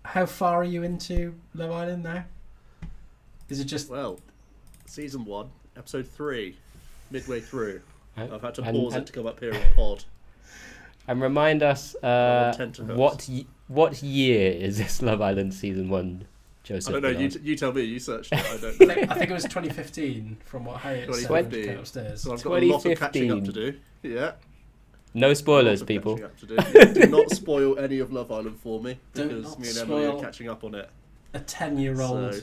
how far are you into Love Island now? Is it just season 1, episode 3, midway through. I've had to And- pause and- it to come up here and pod. And remind us tenterhooks. what year is this Love Island season 1, Joseph? I don't know. Bernard? You tell me. You searched it. I don't know. I think it was 2015 from what Harriet said 2015. came upstairs. So I've got a lot of catching up to do. Yeah. No spoilers, Lots of people. catching up to do. Yeah, do not spoil any of Love Island for me, Don't because not me and Emily spoil are catching up on it. A 10-year-old So-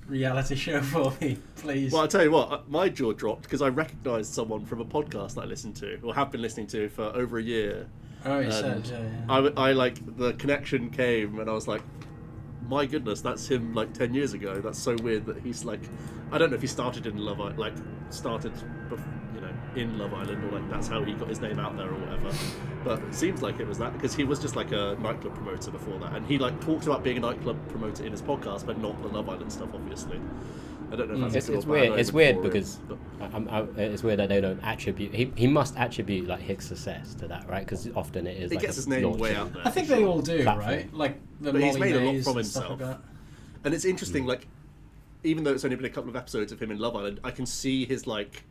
reality show for me, please. Well, I tell you what, my jaw dropped because I recognised someone from a podcast that I listened to, or have been listening to for over a year. Oh, you And said, yeah. I like, the connection came, and I was like, my goodness, that's him like 10 years ago. That's so weird that he's like, I don't know if he started in Love Island, like started, you know, in Love Island, or like that's how he got his name out there or whatever. But it seems like it was that, because he was just like a nightclub promoter before that, and he like talked about being a nightclub promoter in his podcast, but not the Love Island stuff, obviously. I don't know if that's It's weird. It's weird because it's weird that they don't attribute. He must attribute like his success to that, right? Because often it is. He like gets his name way out there. I think they all do, platform. right? Like the But he's Molly made a lot Mays from and stuff himself. like that. And it's interesting, like, even though it's only been a couple of episodes of him in Love Island, I can see his like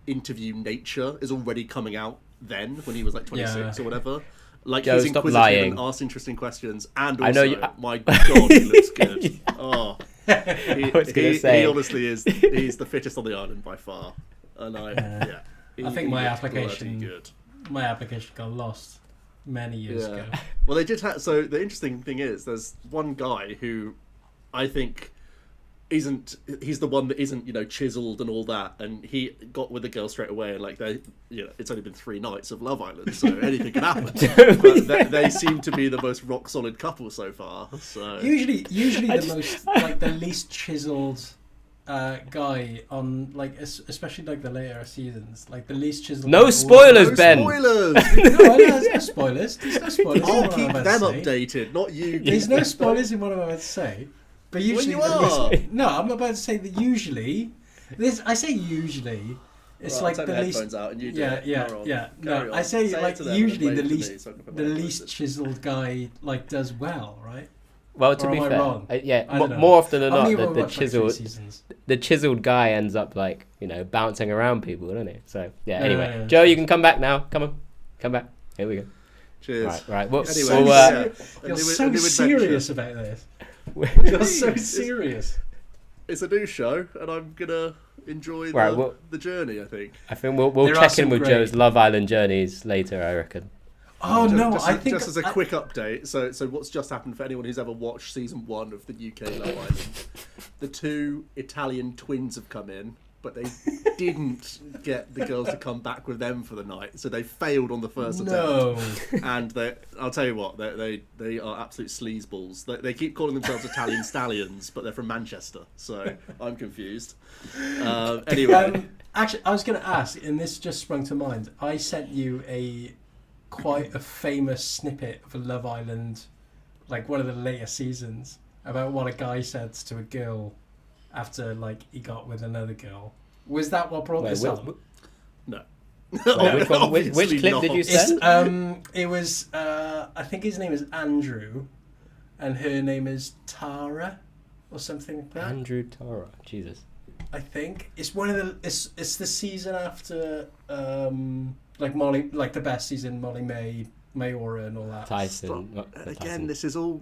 interview nature is already coming out then, when he was like 26 or whatever. Like, Joe, he's stop inquisitive lying. and asks interesting questions, and also, I know you- my god, he looks good. Oh, I was gonna say. he honestly is. He's the fittest on the island by far, and I think my application good. got lost many years ago. Well, they did have. So the interesting thing is, there's one guy who I think isn't. He's the one that isn't, you know, chiseled and all that, and he got with the girl straight away. And like they, you know, it's only been 3 nights of Love Island, so anything can happen. But they seem to be the most rock solid couple so far. So Usually the most like the least chiseled guy on like especially like the later seasons, like the least chiseled. No guy spoilers, no Ben. spoilers. No, there's no spoilers. There's no spoilers. I'll in what I'm keep about them to say. updated, not you. There's no spoilers in what I'm about to say. But usually, Well, you are. no, I'm about to say that usually, I say usually, it's Right, like I'll the take my least. headphones out and you do Yeah, it. yeah, Carry on. yeah. Carry No, on. I say Say it like to them and usually wave the to me least, so I can put my the headphones least in. chiseled guy like does well, right? Well, to Or be am I fair, wrong? I don't know. more often than I've not, only the watched, like, 3 chiseled seasons. the chiseled guy ends up like, you know, bouncing around people, doesn't he? So yeah. No, Anyway, no, Joe, you can come back now. Come back. Here we go. Cheers. Right. Well, Anyway, well, You're a so new serious adventure. about this. What do you You're so mean? serious. It's a new show, and I'm gonna enjoy Right, well- the journey. I think. I think we'll There are check some in with great- Joe's Love Island journeys later, I reckon. Oh no, just, I think just as a quick update. So what's just happened for anyone who's ever watched season 1 of the UK Love Island? The 2 Italian twins have come in, but they didn't get the girls to come back with them for the night, so they failed on the first no. attempt. And I'll tell you what, they are absolute sleazeballs. They keep calling themselves Italian stallions, but they're from Manchester, so I'm confused. Anyway, Actually, I was going to ask, and this just sprung to mind. I sent you quite a famous snippet of a Love Island, like one of the later seasons, about what a guy said to a girl after like he got with another girl. Was that what brought this up? no. Which one? Which Obviously clip not. did you It's, send? it was I think his name is Andrew, and her name is Tara, or something like that. Andrew Tara. Jesus. I think it's one of the it's the season after like Molly, like the best season, Molly Mayora and all that. Tyson. Stop. not Again, Tyson, this is all.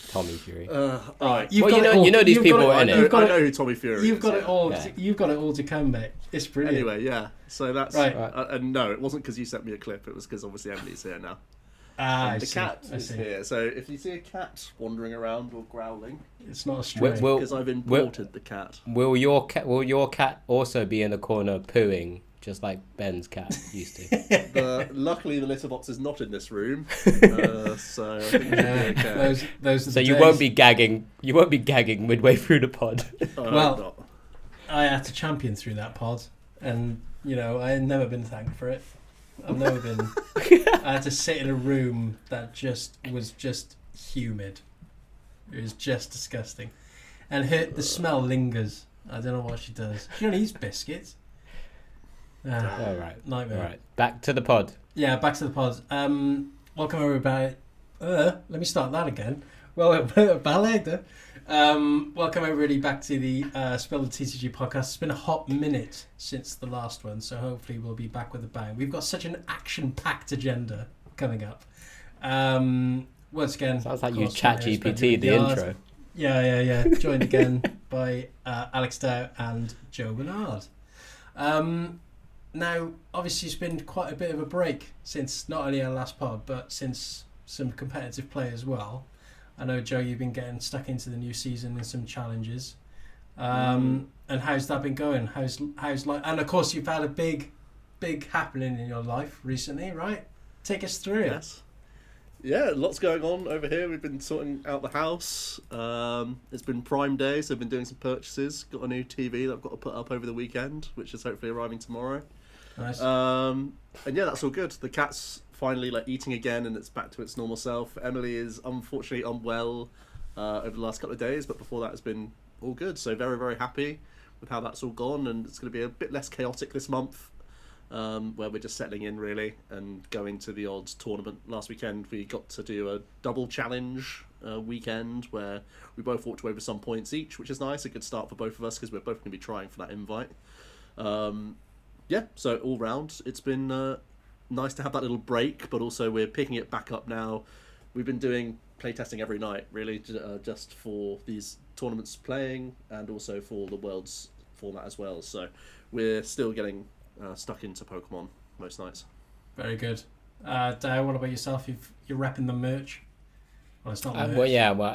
Tommy Fury. Right. You've Well, got you it know- all- you know these you've people got are it- in it. You've got I know who Tommy Fury You've is. got it yeah. all. Yeah. You've got it all to come, mate. It's brilliant. Anyway, yeah. So that's Right. and no, it wasn't because you sent me a clip. It was because obviously Emily's here now. I The see. cat I is see. here. So if you see a cat wandering around or growling, It's not a stray. Will- because I've imported the cat. Will your cat also be in the corner pooing, just like Ben's cat used to? Luckily, the litter box is not in this room, so I think it'll be okay. those are So the you days. won't be gagging. You won't be gagging midway through the pod. Well- Not. I had to champion through that pod, and you know I had never been thanked for it. I've never been. I had to sit in a room that was just humid. It was just disgusting, and the smell lingers. I don't know what she does. She only eats biscuits. All right. Nightmare. All right. Back to the pod. Yeah, back to the pod. Welcome everybody. Let me start that again. Well, Balagda. Welcome everybody back to the SpilltheTeaCG podcast. It's been a hot minute since the last one, so hopefully we'll be back with a bang. We've got such an action-packed agenda coming up. Once again, Sounds like you chat GPT the intro. Yeah. Joined again by Alex Dow and Joe Bernard. Now, obviously, it's been quite a bit of a break since not only our last pod, but since some competitive play as well. I know, Joe, you've been getting stuck into the new season and some challenges. And how's that been going? How's life? And of course, you've had a big happening in your life recently, right? Take us through it. Yes. Yeah, lots going on over here. We've been sorting out the house. It's been Prime Day, so I've been doing some purchases. Got a new TV that I've got to put up over the weekend, which is hopefully arriving tomorrow. Nice. And yeah, that's all good. The cat's finally eating again, and it's back to its normal self. Emily is unfortunately unwell over the last couple of days, but before that has been all good. So very, very happy with how that's all gone, and it's going to be a bit less chaotic this month. Where we're just settling in really and going to the odds tournament. Last weekend we got to do a double challenge weekend where we both walked away with some points each, which is nice, a good start for both of us because we're both going to be trying for that invite. So all round it's been nice to have that little break, but also we're picking it back up now. We've been doing playtesting every night really, just for these tournaments playing and also for the Worlds format as well, so we're still getting stuck into Pokemon most nights. Very good. Dow, what about yourself? You're repping the merch. Well, it's not merch.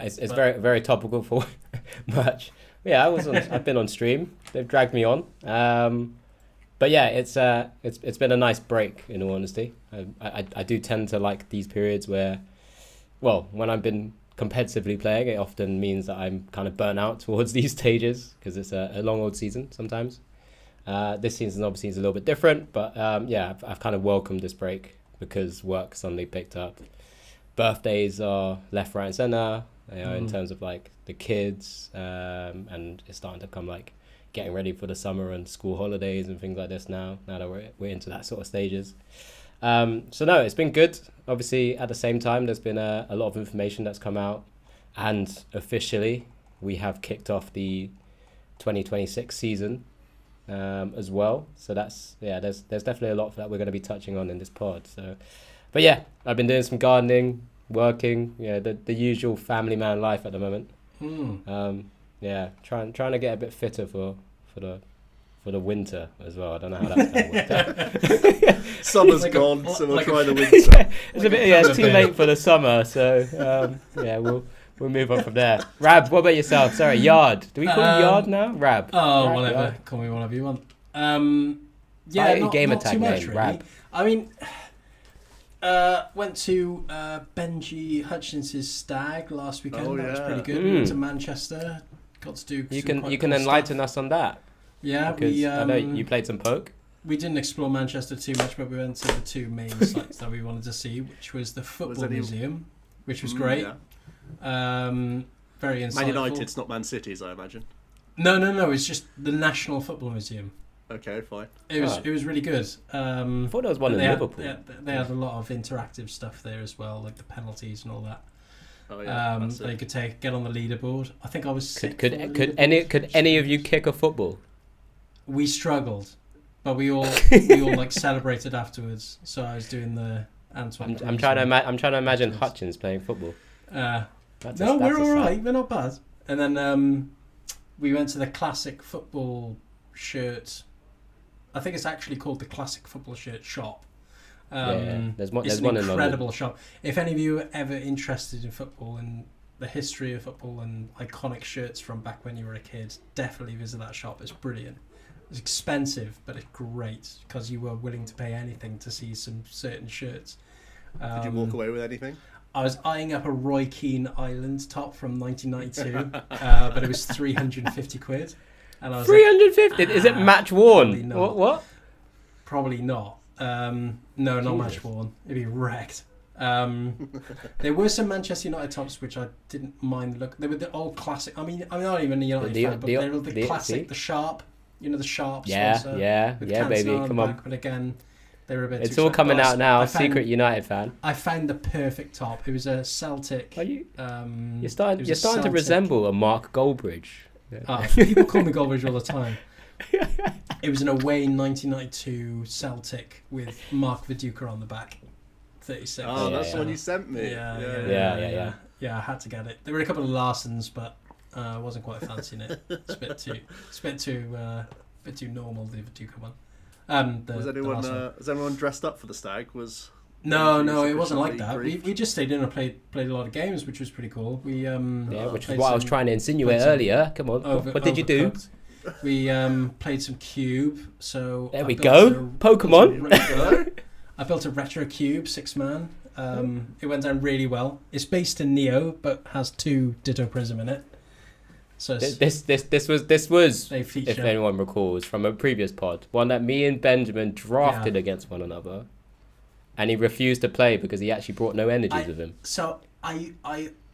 It's very, very topical for merch. Yeah, I've been on stream. They've dragged me on. But yeah, it's been a nice break. In all honesty, I do tend to like these periods where, well, when I've been competitively playing, it often means that I'm kind of burnt out towards these stages because it's a long old season sometimes. This season obviously is a little bit different, but I've kind of welcomed this break because work suddenly picked up. Birthdays are left, right, and center. In terms of like the kids, and it's starting to come like getting ready for the summer and school holidays and things like this now. Now that we're into that sort of stages. So no, it's been good. Obviously, at the same time, there's been a lot of information that's come out, and officially we have kicked off the 2026 season. As well, so there's definitely a lot that we're going to be touching on in this pod. So, but yeah, I've been doing some gardening, working, the usual family man life at the moment. Trying to get a bit fitter for the winter as well. I don't know how that's going to work out. Summer's gone, so we'll try the winter. It's too late for the summer, so We'll move on from there. Rab, what about yourself? Sorry, Yard. Do we call you Yard now? Rab. Oh, Rab, whatever. Yard. Call me whatever you want. Not attack too much, name, really. Rab. I mean, went to Benji Hutchins's stag last weekend. Oh, that was yeah. pretty good. We went to Manchester. Got to do. You some can cool enlighten stuff. us on that. Yeah, because I know you played some poke. We didn't explore Manchester too much, but we went to the two main sites that we wanted to see, which was the Football Museum, which was great. Very insightful. Man United's not Man City's, I imagine. No. It's just the National Football Museum. Okay, fine. It was really good. I thought there was one in Liverpool. They had a lot of interactive stuff there as well, like the penalties and all that. Oh yeah. That you could get on the leaderboard. I think I was. Could any of you kick a football? We struggled, but we all like celebrated afterwards. So I was doing the Antwerp. I'm trying to imagine Hutchins playing football. We're all right. We're not bad. And then we went to the classic football shirt. I think it's actually called the Classic Football Shirt Shop. There's one it's in an London. incredible shop. If any of you are ever interested in football and the history of football and iconic shirts from back when you were a kid, definitely visit that shop. It's brilliant. It's expensive, but it's great because you were willing to pay anything to see some certain shirts. Did you walk away with anything? I was eyeing up a Roy Keane Island top from 1992, but it was 350 quid. And I was 350? Is it match worn? What? Probably not. No, not match worn. It'd be wrecked. There were some Manchester United tops which I didn't mind. Look, they were the old classic. I'm not even a United fan, but they were the classic, the Sharp. You know the Sharp sponsor. Yeah, baby. Come on. But again, They were a bit It's too all expensive. coming But out now. I found- Secret United fan. I found the perfect top. It was a Celtic. Are you? It You're starting. was You're a starting to Celtic- resemble a Mark Goldbridge. People call me Goldbridge all the time. It was an away 1992 Celtic with Mark Viduka on the back. 36. Oh, Yeah, that's yeah. the one you sent me. Yeah. Yeah, I had to get it. There were a couple of Larsens, but I wasn't quite fancying it. It's a bit too normal, the Viduka one. Was the Larsen. anyone dressed up for the stag? No, it wasn't like that. Briefed? We just stayed in and played a lot of games, which was pretty cool. We which is played what I was some- trying to insinuate played some earlier. Come on, what did you do? Overcooked. We played some Cube. So There I we built go. Pokemon. I built a retro cube, 6-man. It went down really well. It's based in Neo, but has 2 Ditto Prism in it. So it's, This was they feature. if anyone recalls from a previous pod, one that me and Benjamin drafted against one another, and he refused to play because he actually brought no energies with him. So I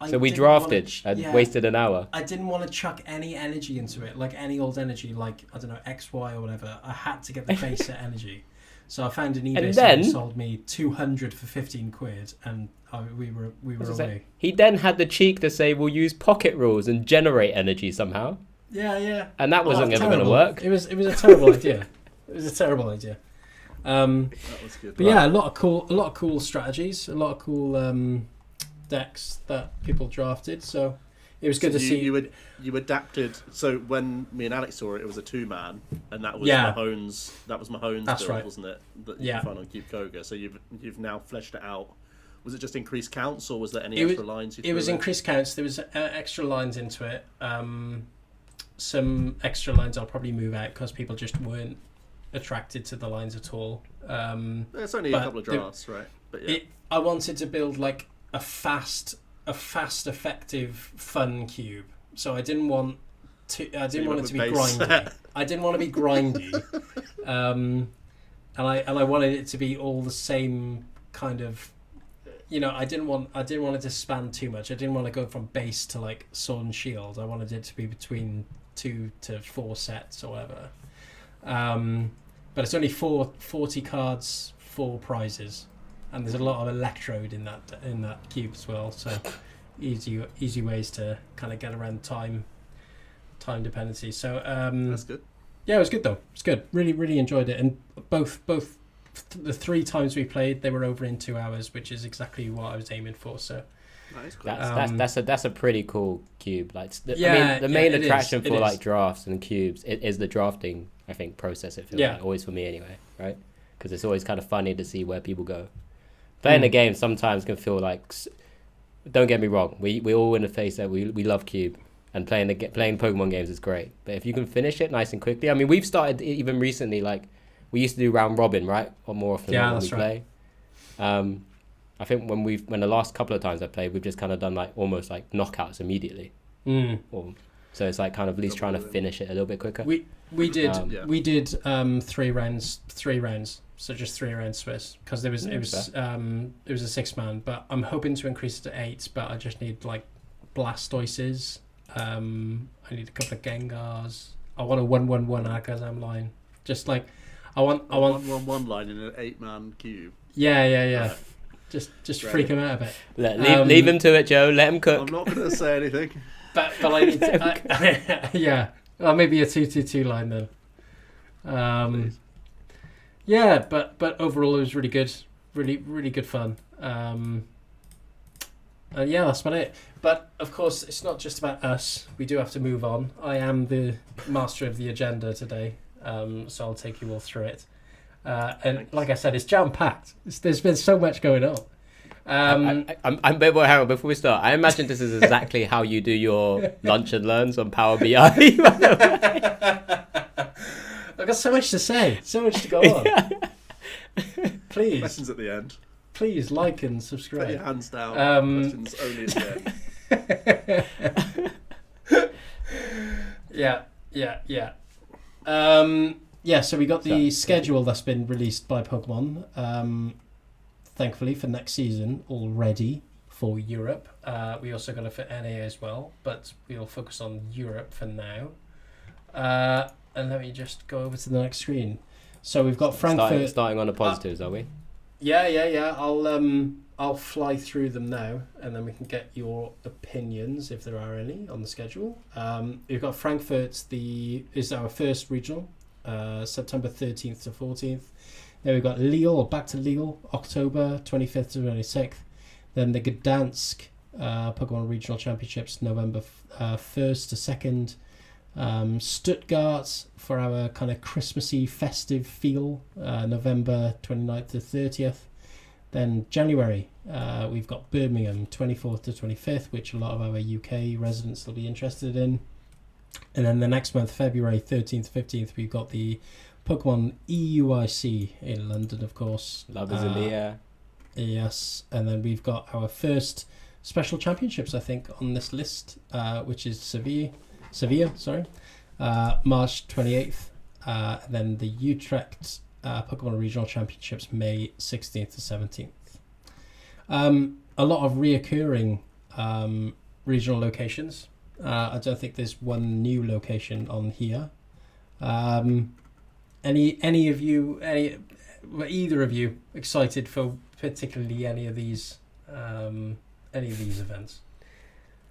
So we didn't drafted wanna and wasted an hour. I didn't want to chuck any energy into it, like any old energy, like I don't know XY or whatever. I had to get the base set energy. So I found an eBay And seller then- who sold me 200 for 15 quid, and we were away. He then had the cheek to say we'll use pocket rules and generate energy somehow, Yeah. and that wasn't ever going to terrible. work. It was a terrible idea. It was a terrible idea. That was good. But yeah, a lot of cool strategies, a lot of cool decks that people drafted. So it was good to see. You adapted. So when me and Alex saw it, it was a 2-man, and that was Yeah. Mahone's. That was Mahone's That's build, right. wasn't it? That you Yeah. could find on Cube Koga. So you've now fleshed it out. Was it just increased counts, or was there any It was- extra lines? It was increased counts. There was extra lines into it. Some extra lines I'll probably move out because people just weren't attracted to the lines at all. It's only a but couple of drafts, right? But yeah. I wanted to build like a fast, effective, fun cube. So I didn't want to. I didn't want it to be grindy. I didn't want to be grindy. And I wanted it to be all the same kind of. You know, I didn't want it to span too much. I didn't want to go from base to like sword and shield. I wanted it to be between 2 to 4 sets or whatever. But it's only 40 cards, 4 prizes, and there's a lot of electrode in that cube as well. So easy ways to kind of get around time dependency. So That's good. yeah, it was good though. It's good. Really enjoyed it, and both the 3 times we played, they were over in 2 hours, which is exactly what I was aiming for. So That is cool. That's a pretty cool cube. Like I Yeah, mean, the main it is, attraction it for is. like drafts and cubes is the drafting. I think process. It feels Yeah. like, always for me anyway, right? Because it's always kind of funny to see where people go. Playing the game sometimes can feel like. Don't get me wrong. We all in the face that we love cube, and playing Pokemon games is great. But if you can finish it nice and quickly, I mean, we've started even recently. Like we used to do round robin, right? Or more often when we play. I think when the last couple of times I played, we've just kind of done like almost like knockouts immediately. So it's like kind of at least trying to finish it a little bit quicker. We did Yeah. 3 rounds, so just 3 rounds Swiss, because it was a 6-man, but I'm hoping to increase it to 8. But I just need like Blastoises. I need a couple of Gengars. I want a 1/1/1 Alakazam line. Just like I want 1/1 line in an 8-man cube. Yeah. Just Great. freak him out a bit. Leave him to it, Joe. Let him cook. I'm not going to say anything. But I need to, yeah. Well, maybe a 2/2/2 line then. Yeah, but overall it was really good, really good fun. And yeah, that's about it. But of course, it's not just about us. We do have to move on. I am the master of the agenda today, so I'll take you all through it. And Thanks. like I said, it's jam packed. There's been so much going on. I'm hang on, before we start, I imagine this is exactly how you do your lunch and learns on Power BI. I've got so much to say, so much to go on. Please, Questions at the end. please like and Put your subscribe. hands down. Questions only at the end. Yeah, so we got the schedule that's been released by Pokemon, thankfully, for next season already for Europe. We also got it for NA as well, but we'll focus on Europe for now. And let me just go over to the next screen. So we've got Frankfurt. Starting on the positives, are we? Yeah. I'll fly through them now, and then we can get your opinions, if there are any, on the schedule. We've got Frankfurt. Is our first regional, September 13th to 14th. Then we've got Lille, back to Lille, October 25th to 26th. Then the Gdansk Pokemon Regional Championships, November 1st to 2nd. Stuttgart for our kind of Christmassy festive feel, November 29th to 30th. Then January, we've got Birmingham, 24th to 25th, which a lot of our UK residents will be interested in. And then the next month, February 13th, 15th, we've got the Pokemon EUIC in London, of course. Love is in the air. Yes, and then we've got our first special championships, I think, on this list, which is Sevilla, March 28th. Then the Utrecht Pokemon Regional Championships, May 16th to 17th. A lot of reoccurring regional locations. I don't think there's one new location on here. Were either of you excited for particularly any of these events?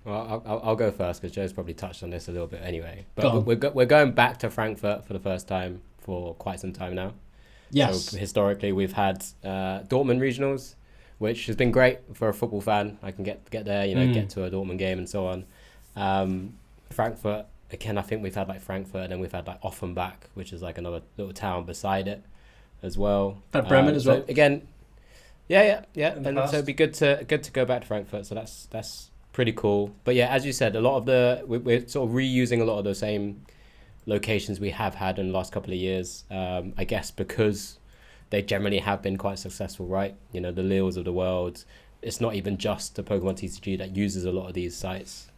Well, I'll go first because Joe's probably touched on this a little bit anyway. But we're going back to Frankfurt for the first time for quite some time now. Yes. So historically, we've had Dortmund regionals, which has been great for a football fan. I can get there, get to a Dortmund game and so on. Frankfurt, again, I think we've had like Frankfurt, and then we've had like Offenbach, which is like another little town beside it as well. But Bremen as well. Again, yeah. And so it'd be good to go back to Frankfurt. So that's pretty cool. But yeah, as you said, a lot of we're sort of reusing a lot of the same locations we have had in the last couple of years. I guess because they generally have been quite successful, right? The Lils of the world. It's not even just the Pokemon TCG that uses a lot of these sites.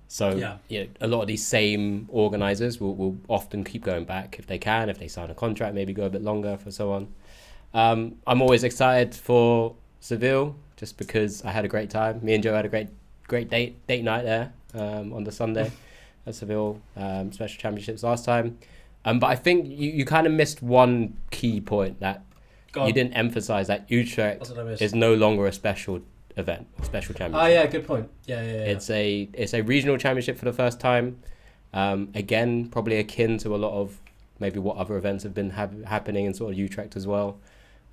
So a lot of these same organizers will often keep going back if they can, if they sign a contract, maybe go a bit longer for so on. I'm always excited for Seville just because I had a great time. Me and Joe had a great date night there on the Sunday at Seville Special Championships last time. But I think you kind of missed one key point that you didn't emphasize, that Utrecht is no longer a special event, special championship. Oh yeah, good point. Yeah. It's a regional championship for the first time. Again, probably akin to a lot of maybe what other events have been happening in sort of Utrecht as well.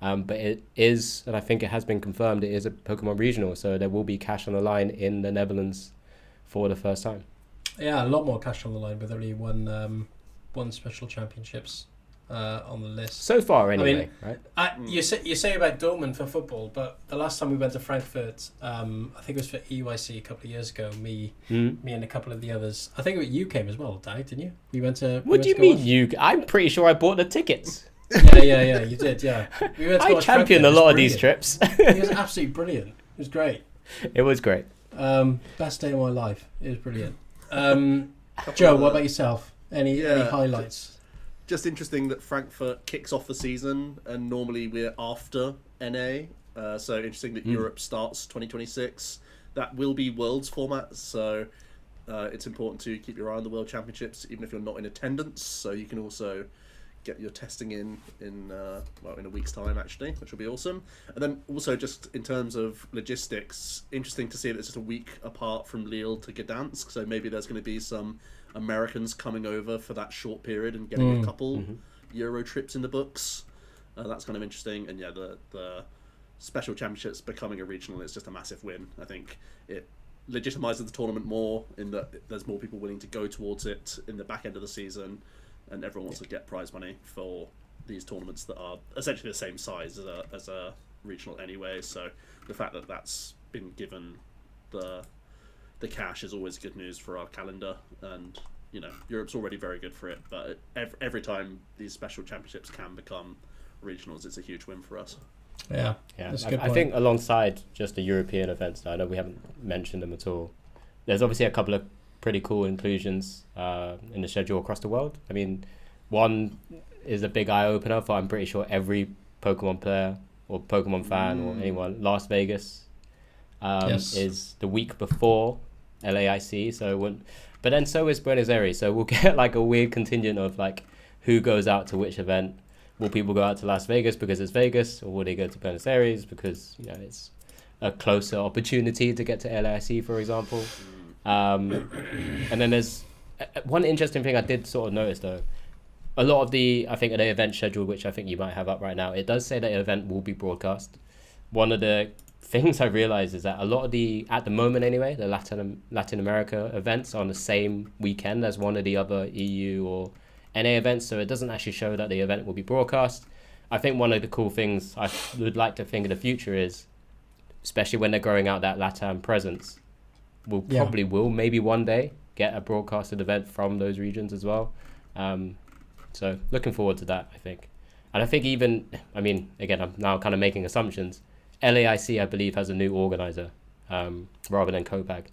But it is, and I think it has been confirmed, it is a Pokemon regional, so there will be cash on the line in the Netherlands for the first time. Yeah, a lot more cash on the line with only one special championships on the list so far, anyway. Right? You say about Dortmund for football, but the last time we went to Frankfurt, I think it was for EYC a couple of years ago. Me and a couple of the others. I think you came as well, Di, didn't you? We went to. What do you mean you? I'm pretty sure I bought the tickets. Yeah, you did. Yeah, we went to I championed a lot of these trips. It was absolutely brilliant. It was great. It was great. Best day of my life. It was brilliant. Joe, what about yourself? Any highlights? Just interesting that Frankfurt kicks off the season, and normally we're after NA. So interesting that Europe starts 2026. That will be Worlds format, so it's important to keep your eye on the World Championships, even if you're not in attendance. So you can also get your testing in a week's time, actually, which will be awesome. And then also just in terms of logistics, interesting to see that it's just a week apart from Lille to Gdansk. So maybe there's going to be some Americans coming over for that short period and getting a couple Euro trips in the books. That's kind of interesting. And yeah, the special championships becoming a regional is just a massive win. I think it legitimizes the tournament more in that there's more people willing to go towards it in the back end of the season, and everyone wants to get prize money for these tournaments that are essentially the same size as a regional anyway. So the fact that that's been given the cash is always good news for our calendar, and Europe's already very good for it, but every time these special championships can become regionals, it's a huge win for us. Yeah. That's a good point. I think alongside just the European events, I know we haven't mentioned them at all, there's obviously a couple of pretty cool inclusions in the schedule across the world. I mean, one is a big eye opener for, I'm pretty sure, every Pokemon player or Pokemon fan or anyone. Las Vegas is the week before LAIC, but then so is Buenos Aires, so we'll get like a weird contingent of like who goes out to which event. will people go out to Las Vegas because it's Vegas, or will they go to Buenos Aires because it's a closer opportunity to get to LAIC, for example? And then there's one interesting thing I did sort of notice though. A lot of the event schedule, which I think you might have up right now, it does say that the event will be broadcast. One of the things I realized is that a lot of at the moment anyway, the Latin America events are on the same weekend as one of the other EU or NA events, so it doesn't actually show that the event will be broadcast. I think one of the cool things I would like to think of the future is, especially when they're growing out that LATAM presence, we'll probably will maybe one day get a broadcasted event from those regions as well. So looking forward to that, I think. And I think even, again, I'm now kind of making assumptions. LAIC, I believe, has a new organizer rather than Copag.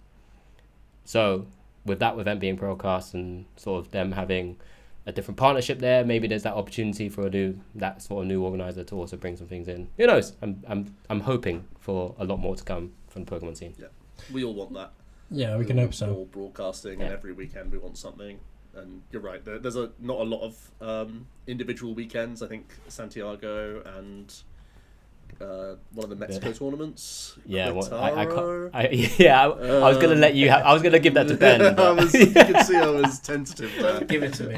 So with that event being broadcast and sort of them having a different partnership there, maybe there's that opportunity for that sort of new organizer to also bring some things in. Who knows? I'm hoping for a lot more to come from the Pokemon scene. Yeah, we all want that. Yeah, we can hope so. More broadcasting, and every weekend we want something. And you're right. There's not a lot of individual weekends. I think Santiago and one of the Mexico tournaments. Yeah, I was gonna let you. I was gonna give that to Ben. You can see I was tentative there. Give it to me.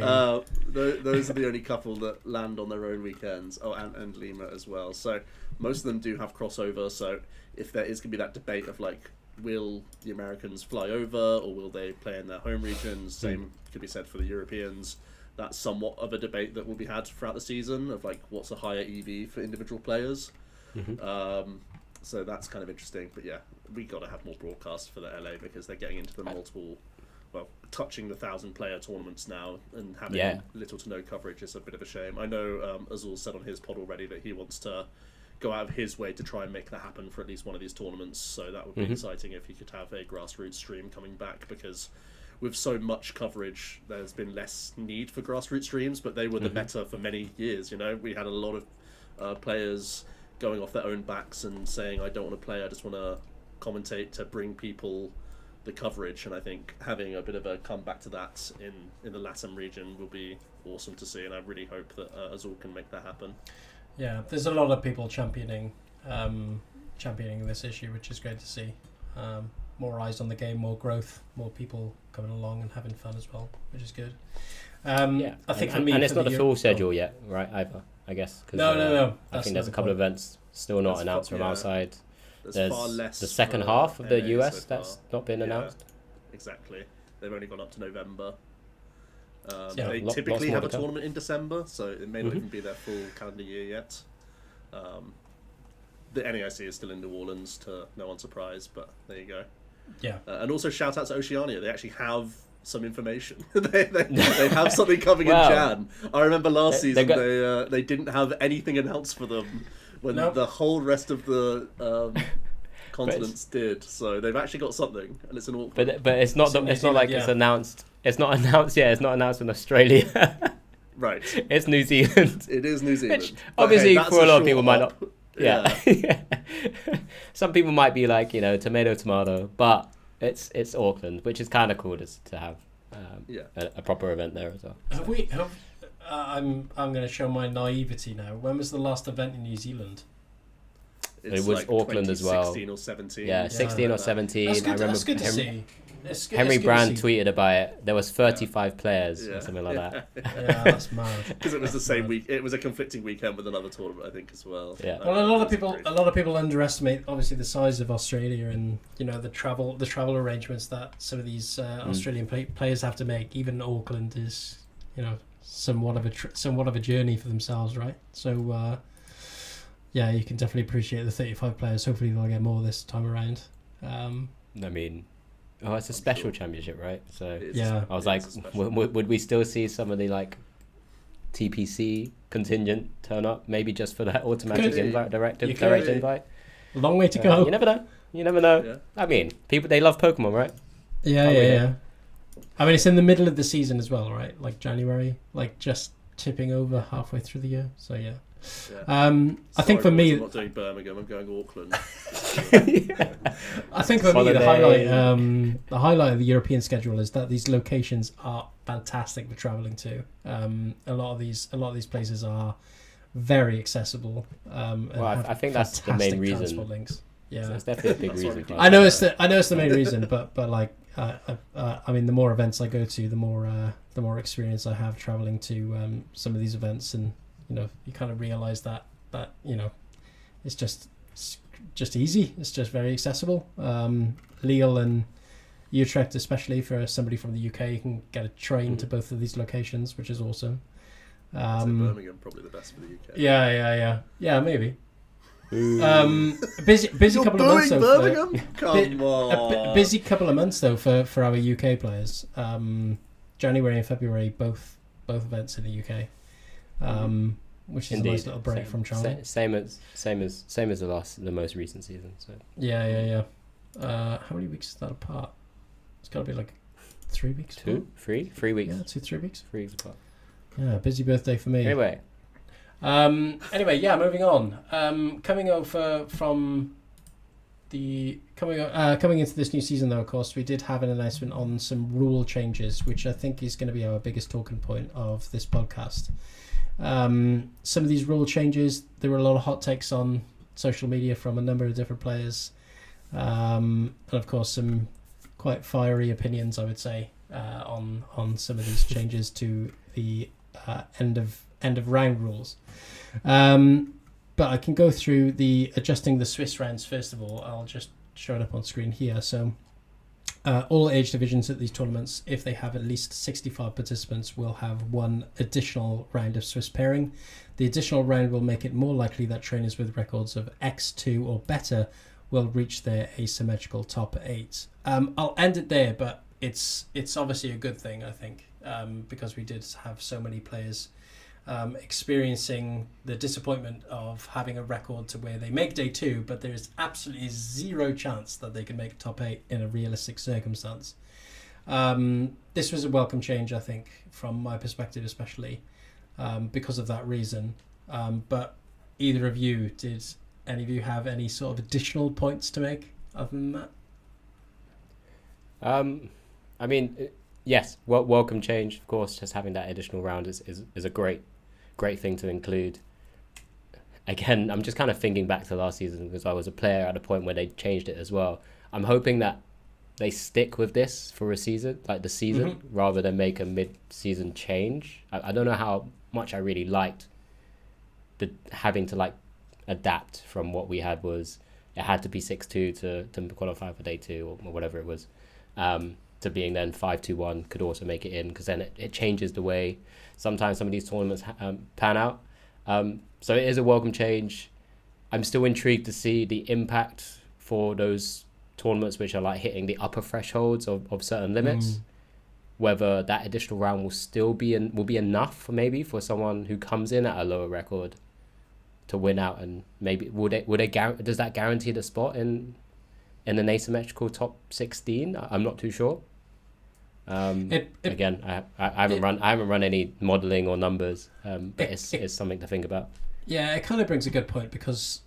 Those are the only couple that land on their own weekends. Oh, and Lima as well. So most of them do have crossover. So if there is gonna be that debate of like, will the Americans fly over or will they play in their home regions? Same could be said for the Europeans. That's somewhat of a debate that will be had throughout the season of like what's a higher EV for individual players. So that's kind of interesting. But yeah, we got to have more broadcasts for the LA because they're getting into the touching the 1,000-player tournaments now and having little to no coverage is a bit of a shame. I know Azul said on his pod already that he wants to go out of his way to try and make that happen for at least one of these tournaments, so that would be exciting if you could have a grassroots stream coming back, because with so much coverage there's been less need for grassroots streams, but they were the meta for many years. We had a lot of players going off their own backs and saying, I don't want to play, I just want to commentate to bring people the coverage, and I think having a bit of a comeback to that in the LATAM region will be awesome to see, and I really hope that Azul can make that happen. Yeah, there's a lot of people championing this issue, which is great to see. More eyes on the game, more growth, more people coming along and having fun as well, which is good. I think for me, and it's not the full schedule yet, right? Either, I guess. No. I think there's a couple of events still not announced from outside. There's far less the second half of the US that's not been announced. Exactly, they've only gone up to November. They typically have a tournament in December, so it may not even be their full calendar year yet. The NAIC is still in New Orleans, to no one's surprise, but there you go. Yeah. And also shout out to Oceania. They actually have some information. they have something coming in Jan. I remember last season they didn't have anything announced for them when the whole rest of the continents did. So they've actually got something, and it's an Auckland. But it's not it's announced. It's not announced yet. It's not announced in Australia. Right. It's New Zealand. It is New Zealand. Which, obviously, for a lot of people might not. Yeah. Some people might be like, tomato, but it's Auckland, which is kind of cool to have a proper event there as well. I'm going to show my naivety now. When was the last event in New Zealand? It was like Auckland as well. 16 or 17. Yeah, 16 or 17. That's good, I remember that's good to see. Henry Brand tweeted about it. There was 35 players or something like that. Yeah, that's mad. Because it was the same week. It was a conflicting weekend with another tournament, I think, as well. Yeah. Well, a lot of people underestimate obviously the size of Australia and the travel arrangements that some of these Australian players have to make. Even Auckland is somewhat of a journey for themselves, right? So you can definitely appreciate the 35 players. Hopefully they'll get more this time around. It's a special championship, right? So I was like, would we still see some of the TPC contingent turn up? Maybe just for that automatic invite, direct invite. Long way to go. You never know. Yeah. People, they love Pokemon, right? Yeah. It's in the middle of the season as well, right? Like January, just tipping over halfway through the year. So yeah. I think for me, I'm not doing Birmingham. I'm going Auckland. I think for me, the highlight of the European schedule is that these locations are fantastic for traveling to. A lot of these places are very accessible. And Well, I think that's the main fantastic reason. transport links. Yeah, So it's definitely a big That's why we reason. keep- for I it. know it's the main reason, but like I mean, the more events I go to, the more experience I have traveling to some of these events, and you kind of realize that it's just easy. It's just very accessible. Lille and Utrecht, especially for somebody from the UK, you can get a train to both of these locations, which is awesome. So Birmingham probably the best for the UK. Yeah, maybe. Ooh. Busy You're couple of months booing though. Birmingham? Come on. Busy couple of months though for our UK players. January and February, both events in the UK, which is a nice little break from traveling. Same as the most recent season. So Yeah. How many weeks is that apart? It's got to be like 3 weeks. 3 weeks. Yeah, 2-3 weeks. 3 weeks apart. Yeah, busy birthday for me. Anyway, Yeah, moving on. Coming over from coming into this new season, though, of course, we did have an announcement on some rule changes, which I think is going to be our biggest talking point of this podcast. Some of these rule changes, there were a lot of hot takes on social media from a number of different players, and of course some quite fiery opinions, I would say, on some of these changes to the end of round rules. But I can go through the adjusting the Swiss rounds first of all. I'll just show it up on screen here. So all age divisions at these tournaments, if they have at least 65 participants, will have one additional round of Swiss pairing. The additional round will make it more likely that trainers with records of X2 or better will reach their asymmetrical top 8. I'll end it there, but it's obviously a good thing, I think, because we did have so many players experiencing the disappointment of having a record to where they make day 2, but there is absolutely zero chance that they can make top 8 in a realistic circumstance. This was a welcome change, I think, from my perspective, especially because of that reason. But either of you, did any of you have any sort of additional points to make other than that? I mean, yes, welcome change, of course. Just having that additional round is a great thing to include. Again, I'm just kind of thinking back to last season because I was a player at a point where they changed it as well. I'm hoping that they stick with this for a season, like the season, rather than make a mid-season change. I don't know how much I really liked having to like adapt from what we had. Was it had to be 6-2 to qualify for day 2 or whatever it was, to being then 5-2-1 could also make it in, because then it changes the way sometimes some of these tournaments pan out. So it is a welcome change. I'm still intrigued to see the impact for those tournaments which are like hitting the upper thresholds of certain limits, whether that additional round will still be enough maybe for someone who comes in at a lower record to win out, and maybe does that guarantee the spot in an asymmetrical top 16? I'm not too sure. Again, I haven't run any modeling or numbers, but it's something to think about. Yeah, it kind of brings a good point, because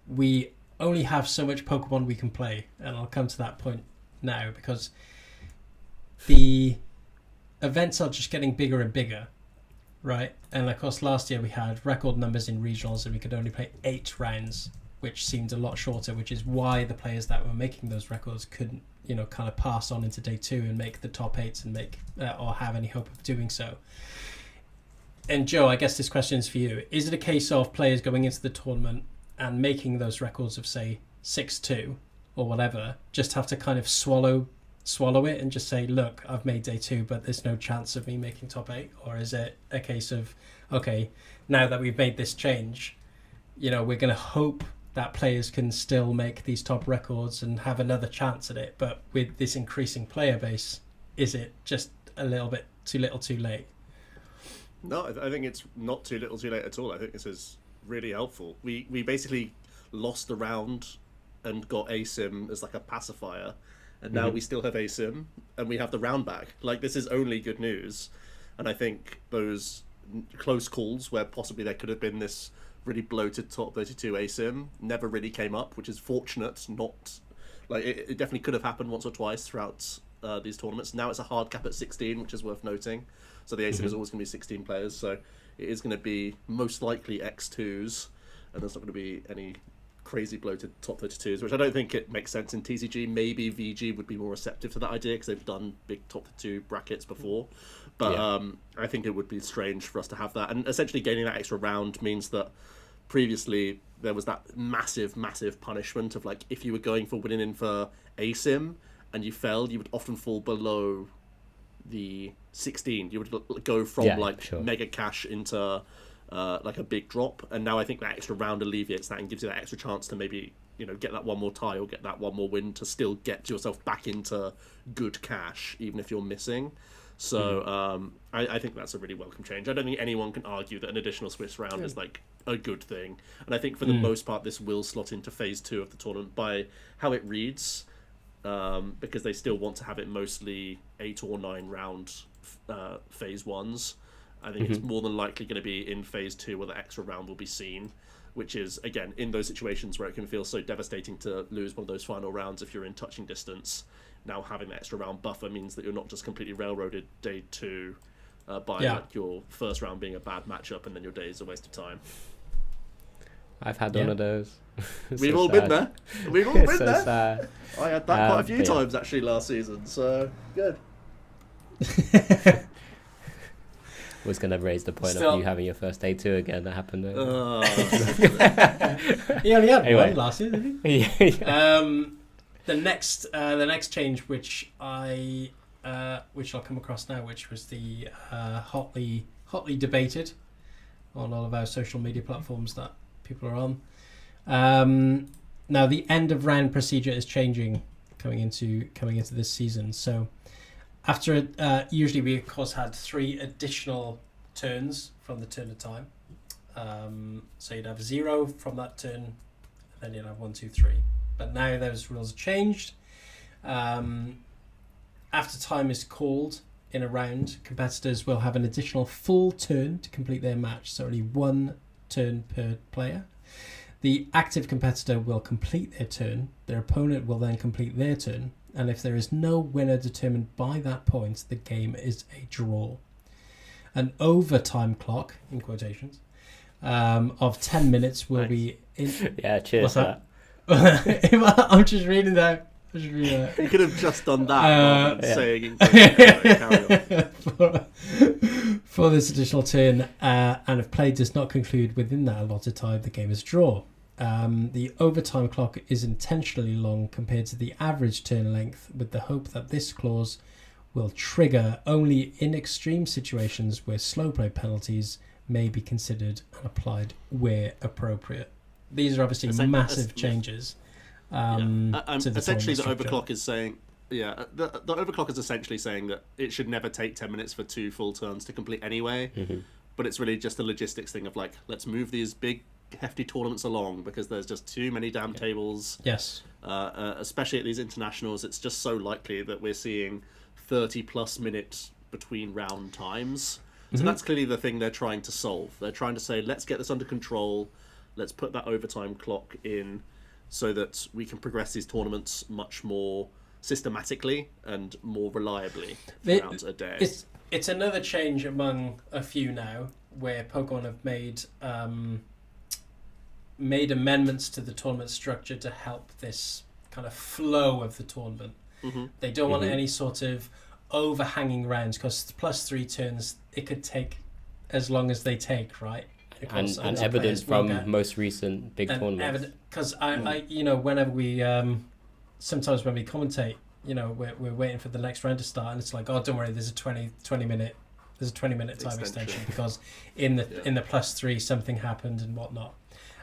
we only have so much Pokemon we can play, and I'll come to that point now, because the events are just getting bigger and bigger, right? And of course last year we had record numbers in regionals and we could only play 8 rounds, which seemed a lot shorter, which is why the players that were making those records couldn't, kind of pass on into day 2 and make the top 8 and make or have any hope of doing so. And Joe, I guess this question is for you. Is it a case of players going into the tournament and making those records of, say, 6-2 or whatever, just have to kind of swallow it and just say, look, I've made day 2, but there's no chance of me making top 8? Or is it a case of, okay, now that we've made this change, we're going to hope that players can still make these top records and have another chance at it, but with this increasing player base, is it just a little bit too little too late? No, I think it's not too little too late at all. I think this is really helpful. We basically lost a round and got ASIM as like a pacifier, and now we still have ASIM and we have the round back. Like, this is only good news. And I think those close calls where possibly there could have been this really bloated top 32 ASIM never really came up, which is fortunate. Not like it definitely could have happened once or twice throughout these tournaments. Now it's a hard cap at 16, which is worth noting. So the ASIM is always going to be 16 players. So it is going to be most likely X2s, and there's not going to be any crazy bloated top 32s, which I don't think it makes sense in TCG. Maybe VG would be more receptive to that idea because they've done big top 32 brackets before, but I think it would be strange for us to have that. And essentially gaining that extra round means that previously there was that massive punishment of like, if you were going for winning in for ASIM and you failed, you would often fall below the 16. You would go from mega cash into like a big drop, and now I think that extra round alleviates that and gives you that extra chance to maybe, you know, get that one more tie or get that one more win to still get yourself back into good cash even if you're missing. So I think that's a really welcome change. I don't think anyone can argue that an additional Swiss round is like a good thing, and I think for the most part this will slot into phase 2 of the tournament by how it reads, because they still want to have it mostly 8 or 9 round phase 1s. I think it's more than likely going to be in phase 2 where the extra round will be seen, which is, again, in those situations where it can feel so devastating to lose one of those final rounds if you're in touching distance. Now having the extra round buffer means that you're not just completely railroaded day 2 by like your first round being a bad matchup and then your day is a waste of time. I've had one of those. We've all been there. We've all been there. Sad. I had that quite a few times actually last season, so good. Was going to raise the point of you having your first day 2 again. That happened. He only had one last year, didn't he? The next change, which I'll come across now, which was the hotly debated on all of our social media platforms that people are on. Now the end of round procedure is changing coming into this season. So after usually we of course had 3 additional turns from the turn of time. So you'd have 0 from that turn, and then you'd have 1, 2, 3. But now those rules are changed. After time is called in a round, competitors will have an additional full turn to complete their match, so only 1 turn per player. The active competitor will complete their turn, their opponent will then complete their turn, and if there is no winner determined by that point, the game is a draw. An overtime clock, in quotations, of 10 minutes will be in... Yeah, cheers for that. I'm just reading that. You could have just done that saying carry on. For this additional turn, and if play does not conclude within that allotted time, the game is a draw. The overtime clock is intentionally long compared to the average turn length, with the hope that this clause will trigger only in extreme situations where slow play penalties may be considered and applied where appropriate. These are obviously massive changes. Essentially, the overclock is saying, the overclock is essentially saying that it should never take 10 minutes for 2 full turns to complete anyway. But it's really just a logistics thing of like, let's move these big, hefty tournaments along because there's just too many damn tables. Yes. Especially at these internationals, it's just so likely that we're seeing 30+ minutes between round times. So that's clearly the thing they're trying to solve. They're trying to say, let's get this under control. Let's put that overtime clock in so that we can progress these tournaments much more systematically and more reliably throughout a day. It's another change among a few now where Pokemon have made amendments to the tournament structure to help this kind of flow of the tournament. They don't want any sort of overhanging rounds because +3 turns, it could take as long as they take, right? And evidence from most recent big tournaments. Because I whenever we sometimes when we commentate, we're waiting for the next round to start, and it's like, oh, don't worry, there's a 20 minute time extension because in the +3 something happened and whatnot.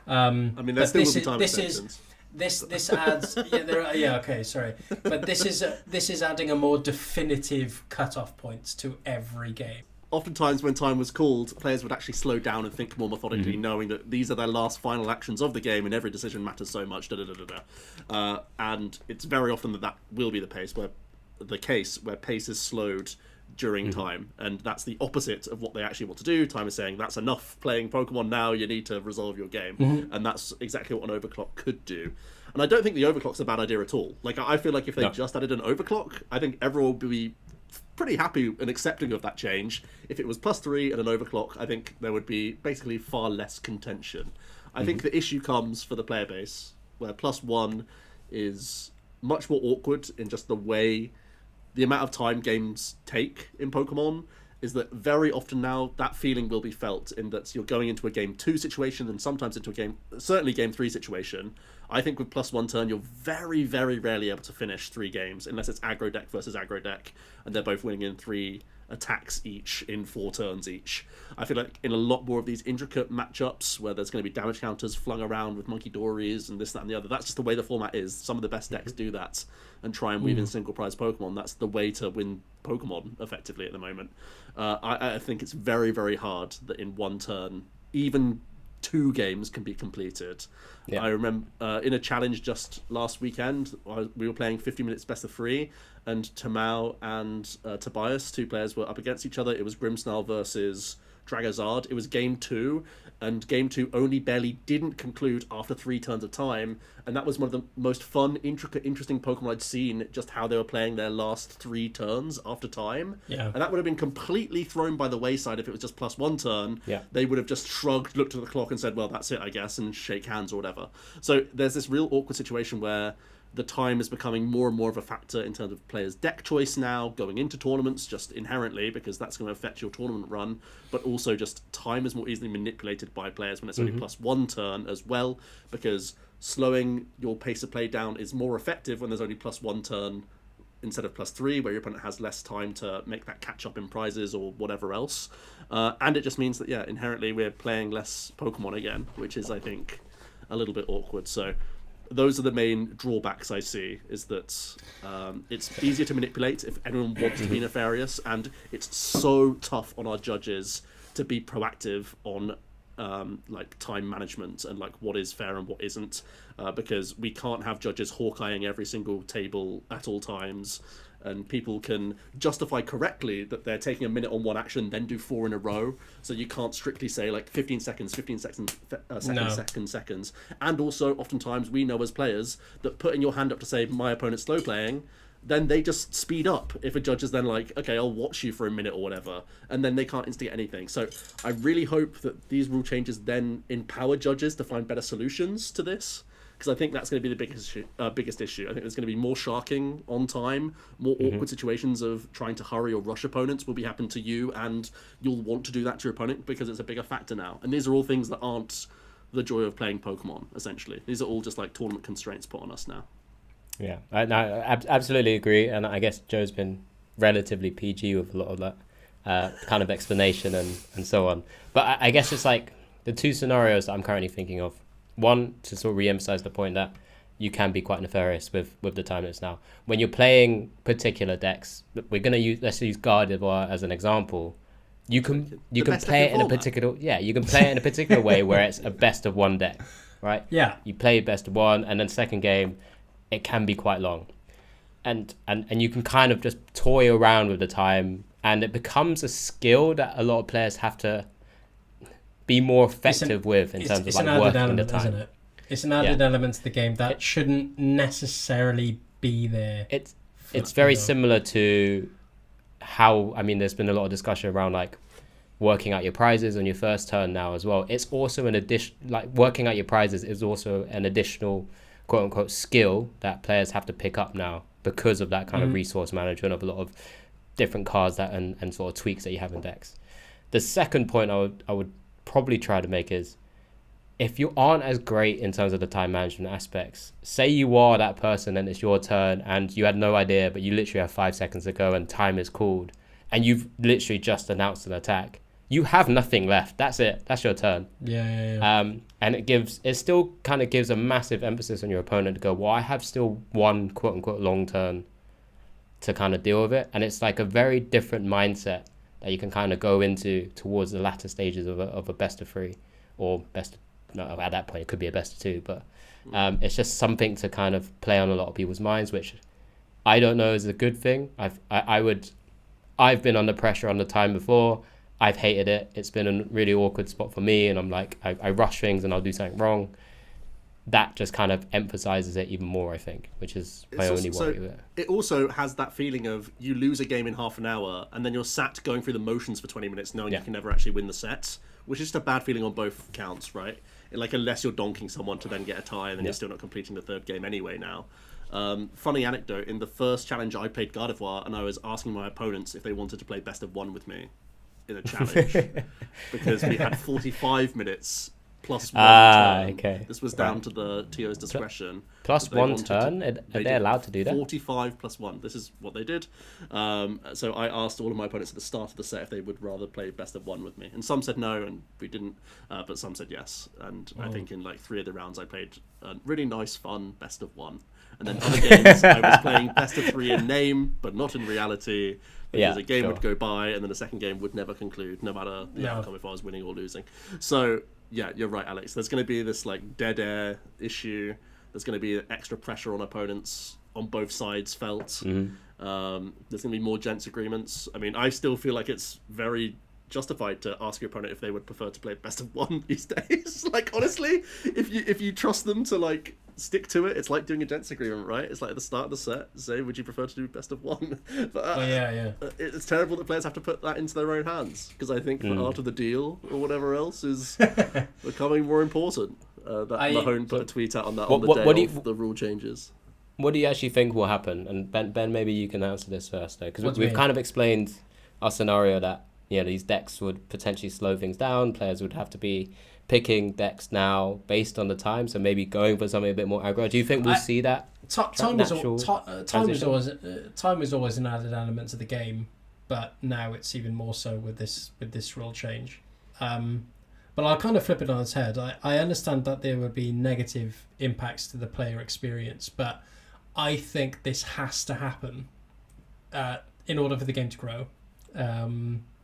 There still will be time extensions. This adds but this is adding a more definitive cut-off points to every game. Oftentimes when time was called, players would actually slow down and think more methodically, knowing that these are their last final actions of the game and every decision matters so much. And it's very often that will be the case where pace is slowed during time, and that's the opposite of what they actually want to do. Time is saying that's enough playing Pokemon now, you need to resolve your game, and that's exactly what an overclock could do. And I don't think the overclock's a bad idea at all. Like, I feel like if they just added an overclock, I think everyone would be pretty happy and accepting of that change. If it was +3 and an overclock, I think there would be basically far less contention. I think the issue comes for the player base, where +1 is much more awkward in just the way, the amount of time games take in Pokemon, is that very often now that feeling will be felt in that you're going into a game 2 situation and sometimes into a certainly game 3 situation. I think with +1 turn, you're very, very rarely able to finish 3 games unless it's aggro deck versus aggro deck and they're both winning in 3 attacks each in 4 turns each. I feel like in a lot more of these intricate matchups where there's going to be damage counters flung around with Monkey Dories and this, that, and the other, that's just the way the format is. Some of the best decks do that and try and weave in single prize Pokemon. That's the way to win Pokemon effectively at the moment. I think it's very, very hard that in 1 turn, even 2 games can be completed. Yeah. I remember in a challenge just last weekend, we were playing 50 minutes best of 3, and Tamao and Tobias, 2 players, were up against each other. It was Grimmsnarl versus Dragozard. It was game 2, and game 2 only barely didn't conclude after 3 turns of time, and that was one of the most fun, intricate, interesting Pokemon I'd seen, just how they were playing their last 3 turns after time. Yeah. And that would have been completely thrown by the wayside if it was just +1 turn. Yeah. They would have just shrugged, looked at the clock and said, well, that's it, I guess, and shake hands or whatever. So there's this real awkward situation where the time is becoming more and more of a factor in terms of players' deck choice now, going into tournaments just inherently, because that's going to affect your tournament run, but also just time is more easily manipulated by players when it's only +1 turn as well, because slowing your pace of play down is more effective when there's only +1 turn instead of +3, where your opponent has less time to make that catch up in prizes or whatever else. And it just means that, yeah, inherently we're playing less Pokemon again, which is, I think, a little bit awkward. So those are the main drawbacks I see, is that it's easier to manipulate if anyone wants to be nefarious, and it's so tough on our judges to be proactive on like time management and like what is fair and what isn't, because we can't have judges hawkeyeing every single table at all times, and people can justify correctly that they're taking a minute on one action, then do 4 in a row. So you can't strictly say like 15 seconds, seconds. And also, oftentimes, we know as players that putting your hand up to say, my opponent's slow playing, then they just speed up if a judge is then like, okay, I'll watch you for a minute or whatever, and then they can't instigate anything. So I really hope that these rule changes then empower judges to find better solutions to this, because I think that's going to be the biggest issue. I think there's going to be more sharking on time, more awkward situations of trying to hurry or rush opponents will be happening to you, and you'll want to do that to your opponent because it's a bigger factor now. And these are all things that aren't the joy of playing Pokemon, essentially. These are all just like tournament constraints put on us now. Yeah, I absolutely agree. And I guess Joe's been relatively PG with a lot of that kind of explanation and so on. But I guess it's like the 2 scenarios that I'm currently thinking of. One, to sort of re-emphasize the point that you can be quite nefarious with the time limits now. When you're playing particular decks, let's use Gardevoir as an example. You can play it in a particular way where it's a best of 1 deck, right? Yeah. You play best of 1, and then second game, it can be quite long, and you can kind of just toy around with the time, and it becomes a skill that a lot of players have to be more effective with in terms of like working the time. Isn't it? It's an added element to the game that shouldn't necessarily be there. It's very similar to how, I mean, there's been a lot of discussion around like working out your prizes on your first turn now as well. It's also an addition, like working out your prizes is also an additional quote unquote skill that players have to pick up now because of that kind of resource management of a lot of different cards that and sort of tweaks that you have in decks. The second point I would probably try to make is, if you aren't as great in terms of the time management aspects, say you are that person and it's your turn and you had no idea, but you literally have 5 seconds to go and time is called, and you've literally just announced an attack, you have nothing left. That's it. That's your turn. Yeah. And it still kind of gives a massive emphasis on your opponent to go, well, I have still 1 quote unquote long turn to kind of deal with it. And it's like a very different mindset that you can kind of go into towards the latter stages of a best of 3 or at that point it could be a best of 2, but it's just something to kind of play on a lot of people's minds, which I don't know is a good thing. I've been under pressure on the time before. I've hated it. It's been a really awkward spot for me, and I'm like, I rush things and I'll do something wrong. that just kind of emphasizes it even more, I think, which is my only worry with it. It also has that feeling of you lose a game in half an hour and then you're sat going through the motions for 20 minutes knowing you can never actually win the set, which is just a bad feeling on both counts, right? Like, unless you're donking someone to then get a tie and then you're still not completing the third game anyway now. Funny anecdote, in the first challenge I played Gardevoir, and I was asking my opponents if they wanted to play best of one with me in a challenge because we had 45 minutes plus one turn. Okay. This was down to the TO's discretion. Plus one turn? Are they allowed to do that? 45 plus one. This is what they did. So I asked all of my opponents at the start of the set if they would rather play best of one with me. And some said no, and we didn't. But some said yes. And I think in like 3 of the rounds I played a really nice, fun best of one. And then other games I was playing best of 3 in name, but not in reality. Because a game would go by and then the second game would never conclude, no matter the outcome, if I was winning or losing. So yeah, you're right, Alex. There's going to be this like dead air issue. There's going to be extra pressure on opponents on both sides felt. There's going to be more gents agreements. I mean, I still feel like it's very justified to ask your opponent if they would prefer to play best of one these days. Like, honestly, if you trust them to like stick to it, it's like doing a gents agreement, right? It's like at the start of the set, say, would you prefer to do best of one? But it's terrible that players have to put that into their own hands, because I think the art of the deal or whatever else is becoming more important. Mahone put a tweet out on that on the day of the rule changes. What do you actually think will happen? And Ben, maybe you can answer this first, though, because we've kind of explained our scenario that these decks would potentially slow things down. Players would have to be picking decks now based on the time, so maybe going for something a bit more aggro. Do you think we'll see that? Time is always an added element to the game, but now it's even more so with this rule change. But I'll kind of flip it on its head. I understand that there would be negative impacts to the player experience, but I think this has to happen in order for the game to grow.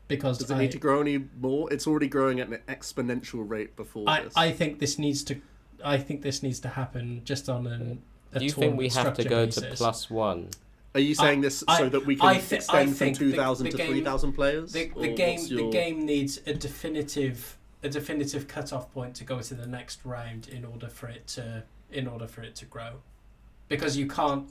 Because does it need to grow any more? It's already growing at an exponential rate before this. I think this needs to happen just on a Do you think we have to go to +1? Are you saying this so that we can extend from 2,000 to 3,000 players? The game needs a definitive cut-off point to go to the next round in order for it to grow. Because you can't.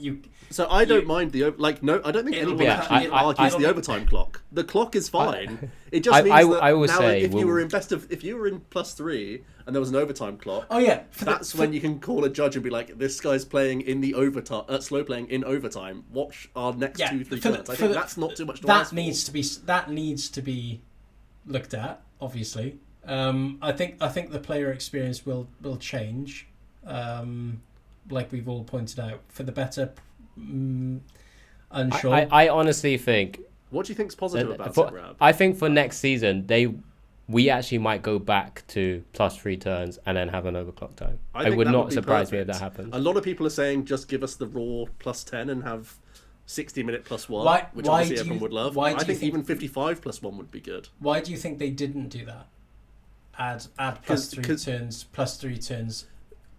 So I don't mind the I don't think anyone actually argues the overtime clock. The clock is fine. It just means that if you were in +3 and there was an overtime clock, that's when you can call a judge and be like, this guy's playing in the overtime, slow playing in overtime. Watch our next 2-3 turns. I think that's not too much to ask for. That needs to be looked at. Obviously, I think the player experience will change. Like we've all pointed out, for the better. Unsure. I honestly think. What do you think's positive about it, Rab? I think for next season, we actually might go back to +3 turns and then have an overclock time. It would not surprise me if that happens. A lot of people are saying just give us the raw +10 and have 60-minute +1, which obviously everyone would love. I think even 55 +1 would be good. Why do you think they didn't do that? Add +3 turns.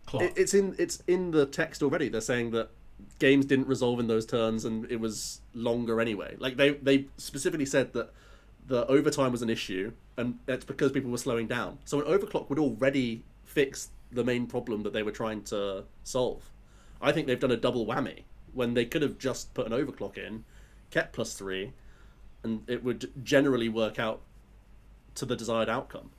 Clock. It's in the text already. They're saying that games didn't resolve in those turns and it was longer anyway. Like they specifically said that the overtime was an issue and it's because people were slowing down. So an overclock would already fix the main problem that they were trying to solve. I think they've done a double whammy when they could have just put an overclock in, kept +3, and it would generally work out to the desired outcome.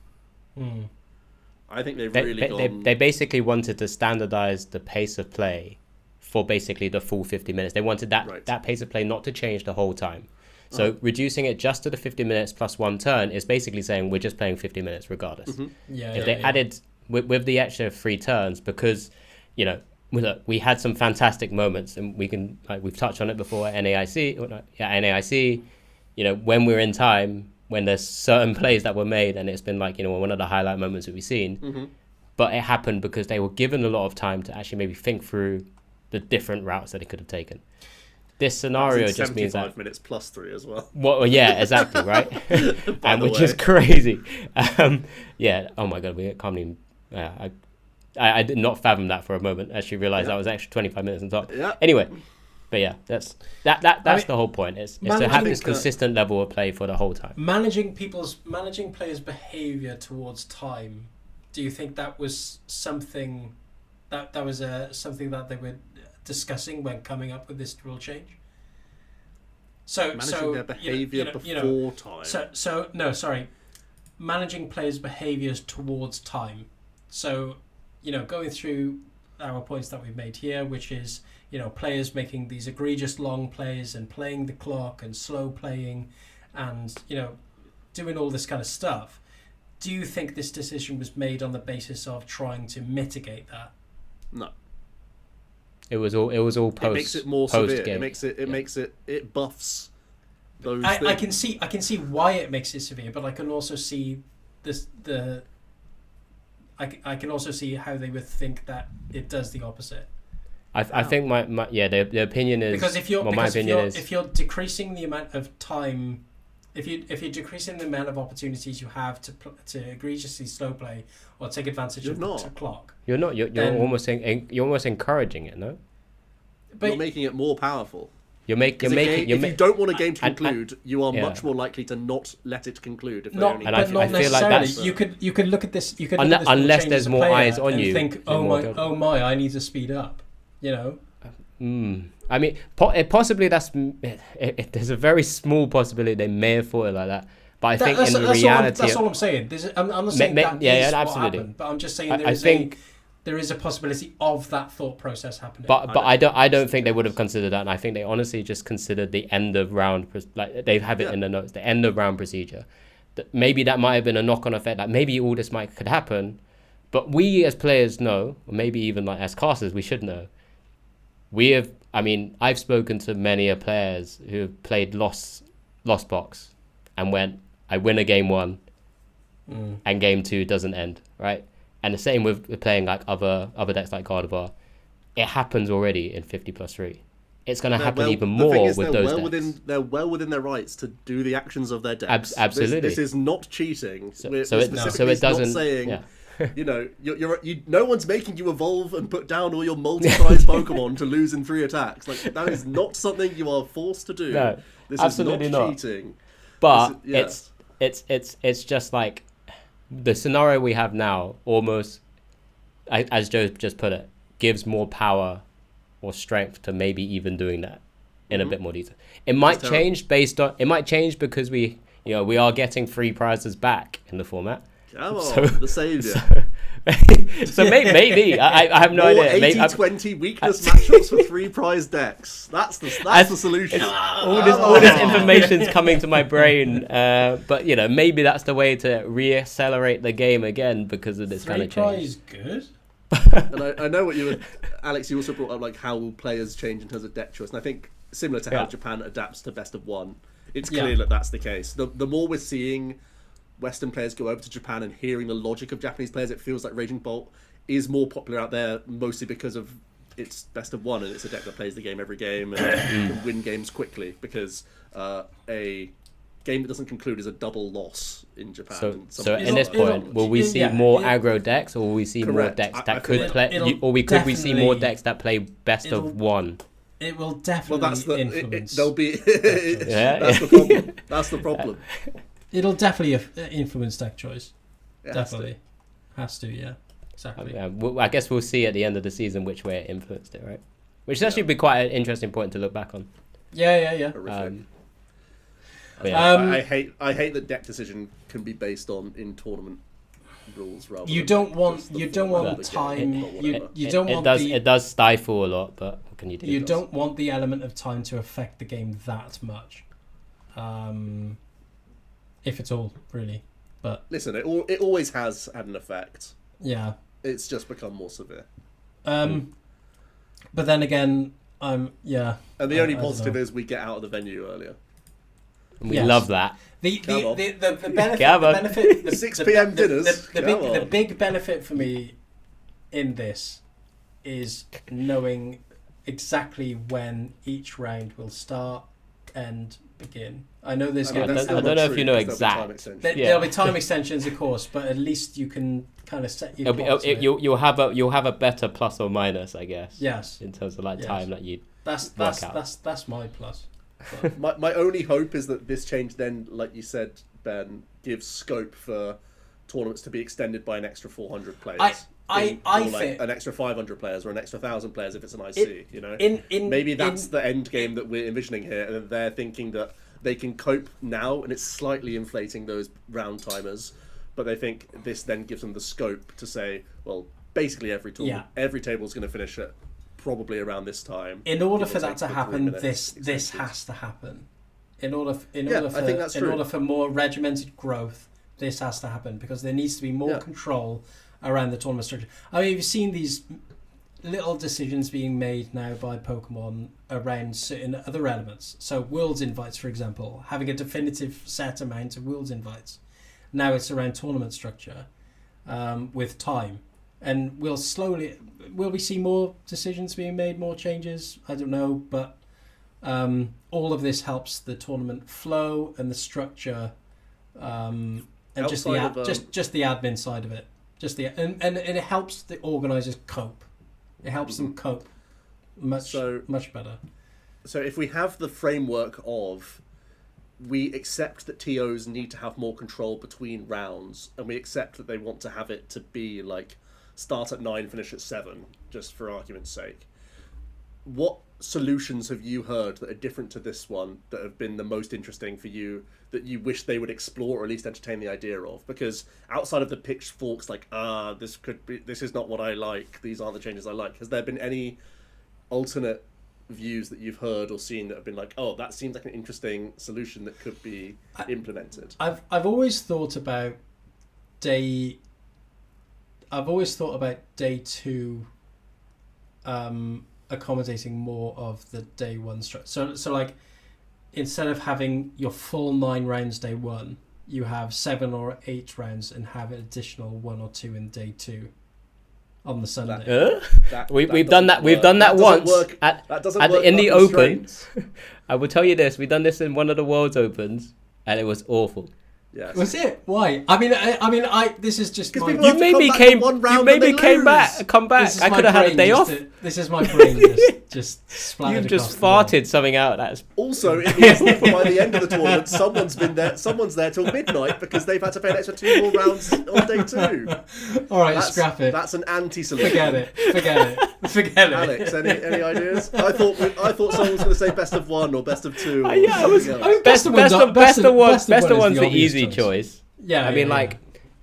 I think they've really gone... They basically wanted to standardize the pace of play for basically the full 50 minutes. They wanted that pace of play not to change the whole time. So reducing it just to the 50 minutes +1 turn is basically saying we're just playing 50 minutes regardless. If they added with the extra 3 turns, because we had some fantastic moments, and we've touched on it before at NAIC. When we're in time, when there's certain plays that were made and it's been one of the highlight moments that we've seen, but it happened because they were given a lot of time to actually maybe think through the different routes that they could have taken. This scenario just means that 75 minutes +3 as well. Well, yeah, exactly, right? And which is crazy. Oh my god, we can't even. I did not fathom that for a moment. Actually, realized that was extra 25 minutes on top. Yeah. Anyway. But yeah, that's the whole point. It's to have this consistent level of play for the whole time. Managing players' behaviour towards time. Do you think that was something that was something that they were discussing when coming up with this rule change. So Managing their behaviour before time. Managing players' behaviours towards time. So, going through our points that we've made here, which is, players making these egregious long plays and playing the clock and slow playing and, doing all this kind of stuff. Do you think this decision was made on the basis of trying to mitigate that? No. It was all post. It makes it more severe. Game. It buffs those things. I can see why it makes it severe, but I can also see I can also see how they would think that it does the opposite. I think the opinion is, because if you're decreasing the amount of time, if you're decreasing the amount of opportunities you have to egregiously slow play or take advantage of the clock, you're not. You're almost encouraging it, no? But you're making it more powerful. If you don't want a game to conclude, you are much more likely to not let it conclude. Not necessarily. You could look at this. You could unless there's more eyes on you. Think, oh my, I need to speed up. I mean, possibly there's a very small possibility they may have thought it like that. But I think in reality, that's all I'm saying. I'm not saying that is what happened, but I'm just saying there is a possibility of that thought process happening. But I don't think they would have considered that, and I think they honestly just considered the end of round, like they have it in the notes, the end of round procedure. Maybe that might have been a knock-on effect. Like maybe all this could happen, but we as players know, or maybe even like as casters, we should know. I've spoken to many players who have played Lost Box and went, I win a game 1 and game 2 doesn't end, right? And the same with playing like other decks like Gardevoir. It happens already in 50+3. It's going to happen even more with those decks. They're well within their rights to do the actions of their decks. Absolutely. This is not cheating. So it doesn't... Not saying, no one's making you evolve and put down all your multi-prize Pokemon to lose in 3 attacks. Like that is not something you are forced to do. No, this absolutely is not cheating. But it's just like the scenario we have now, almost, as Joe just put it, gives more power or strength to maybe even doing that in a bit more detail. It might change because we are getting 3 prizes back in the format. Come on, the saviour. So maybe I have no idea. 80-20 weakness matchups for 3 prize decks. That's the solution. All this information's coming to my brain, but maybe that's the way to re-accelerate the game again because of this kind of change. 3 prize good. And I know what you were, Alex. You also brought up like how players change in terms of deck choice, and I think similar to how Japan adapts to best of 1, it's clear that that's the case. The more we're seeing Western players go over to Japan and hearing the logic of Japanese players, it feels like Raging Bolt is more popular out there, mostly because of its best of 1, and it's a deck that plays the game every game and can win games quickly, because a game that doesn't conclude is a double loss in Japan. So in this point, will we see more aggro decks, or will we see more decks that could play, or could we see more decks that play best of 1? It will definitely influence. There'll be that's the problem. That's the problem. It'll definitely influence deck choice. Definitely. Has to, yeah. Exactly. I guess we'll see at the end of the season which way it influenced it, right? Which is actually be quite an interesting point to look back on. Yeah. I hate that deck decision can be based on in tournament rules rather. You don't want time. It does stifle a lot, but what can you do? You don't want the element of time to affect the game that much. If at all, really. But listen, it always has had an effect. Yeah. It's just become more severe. But then again, And the only positive is we get out of the venue earlier. We love that. The benefit, 6 p.m. dinners. The big benefit for me in this is knowing exactly when each round will start and begin. I know there's I don't know if you know exact. There'll be time extensions, of course, but at least you can kind of set your clocks. You'll have a better plus or minus, I guess. Yes. In terms of time that you. That's my plus. my only hope is that this change then, like you said, Ben, gives scope for tournaments to be extended by an extra 400 players. I or like think an extra 500 players or an extra 1,000 players if it's an IC. Maybe that's the end game that we're envisioning here, and they're thinking that they can cope now, and it's slightly inflating those round timers. But they think this then gives them the scope to say, well, basically every table is going to finish at probably around this time. In order for that to happen, this has to happen. In order for more regimented growth, this has to happen because there needs to be more control around the tournament structure. I mean, you've seen these little decisions being made now by Pokemon around certain other elements. So Worlds invites, for example, having a definitive set amount of Worlds invites. Now it's around tournament structure with time. And will we see more decisions being made, more changes? I don't know, but all of this helps the tournament flow and the structure, and just the admin side of it. And it helps the organisers cope. It helps them cope much better. So if we have the framework of we accept that TOs need to have more control between rounds, and we accept that they want to have it to be like start at 9, finish at 7, just for argument's sake. What solutions have you heard that are different to this one that have been the most interesting for you that you wish they would explore or at least entertain the idea of? Because outside of the pitchforks, like this is not what I like, these aren't the changes I like, has there been any alternate views that you've heard or seen that have been like, oh, that seems like an interesting solution that could be implemented? I've always thought about day 2 accommodating more of the day 1 structure. So like instead of having your full 9 rounds day 1, you have 7 or 8 rounds and have an additional 1 or 2 in day 2 on the Sunday. We've done that once in the Open. I will tell you this: we've done this in one of the World's Opens, and it was awful. Yes. Was it? Why? I mean, this is just my... You maybe came back. I could have had a day off. This is my brain just splattered. You've just farted something out. That's also it means that by the end of the tournament, someone's there till midnight because they've had to pay an extra 2 more rounds on day 2. All right, scrap it. That's an anti-solution. Forget it. Alex, any ideas? I thought someone was going to say best of 1 or best of 2. Best of one's the easy choice. Yeah, I mean,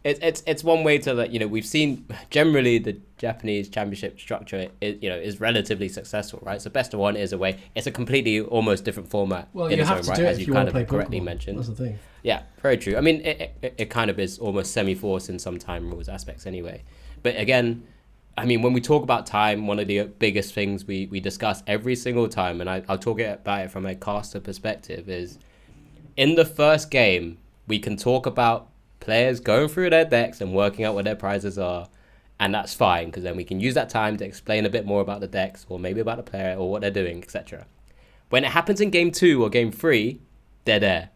it's one way to we've seen generally the Japanese championship structure is relatively successful, right? So best of 1 is a way. It's a completely almost different format. Well, in you its have own to right, do it as if you want kind to play of correctly Pokemon. mentioned. That's the thing. Yeah, very true. I mean, it kind of is almost semi-forced in some time rules aspects anyway. But again, I mean, when we talk about time, one of the biggest things we discuss every single time, and I'll talk about it from a caster perspective, is in the first game, we can talk about players going through their decks and working out what their prizes are, and that's fine, because then we can use that time to explain a bit more about the decks, or maybe about the player, or what they're doing, etc. When it happens in game 2 or game 3, they're there.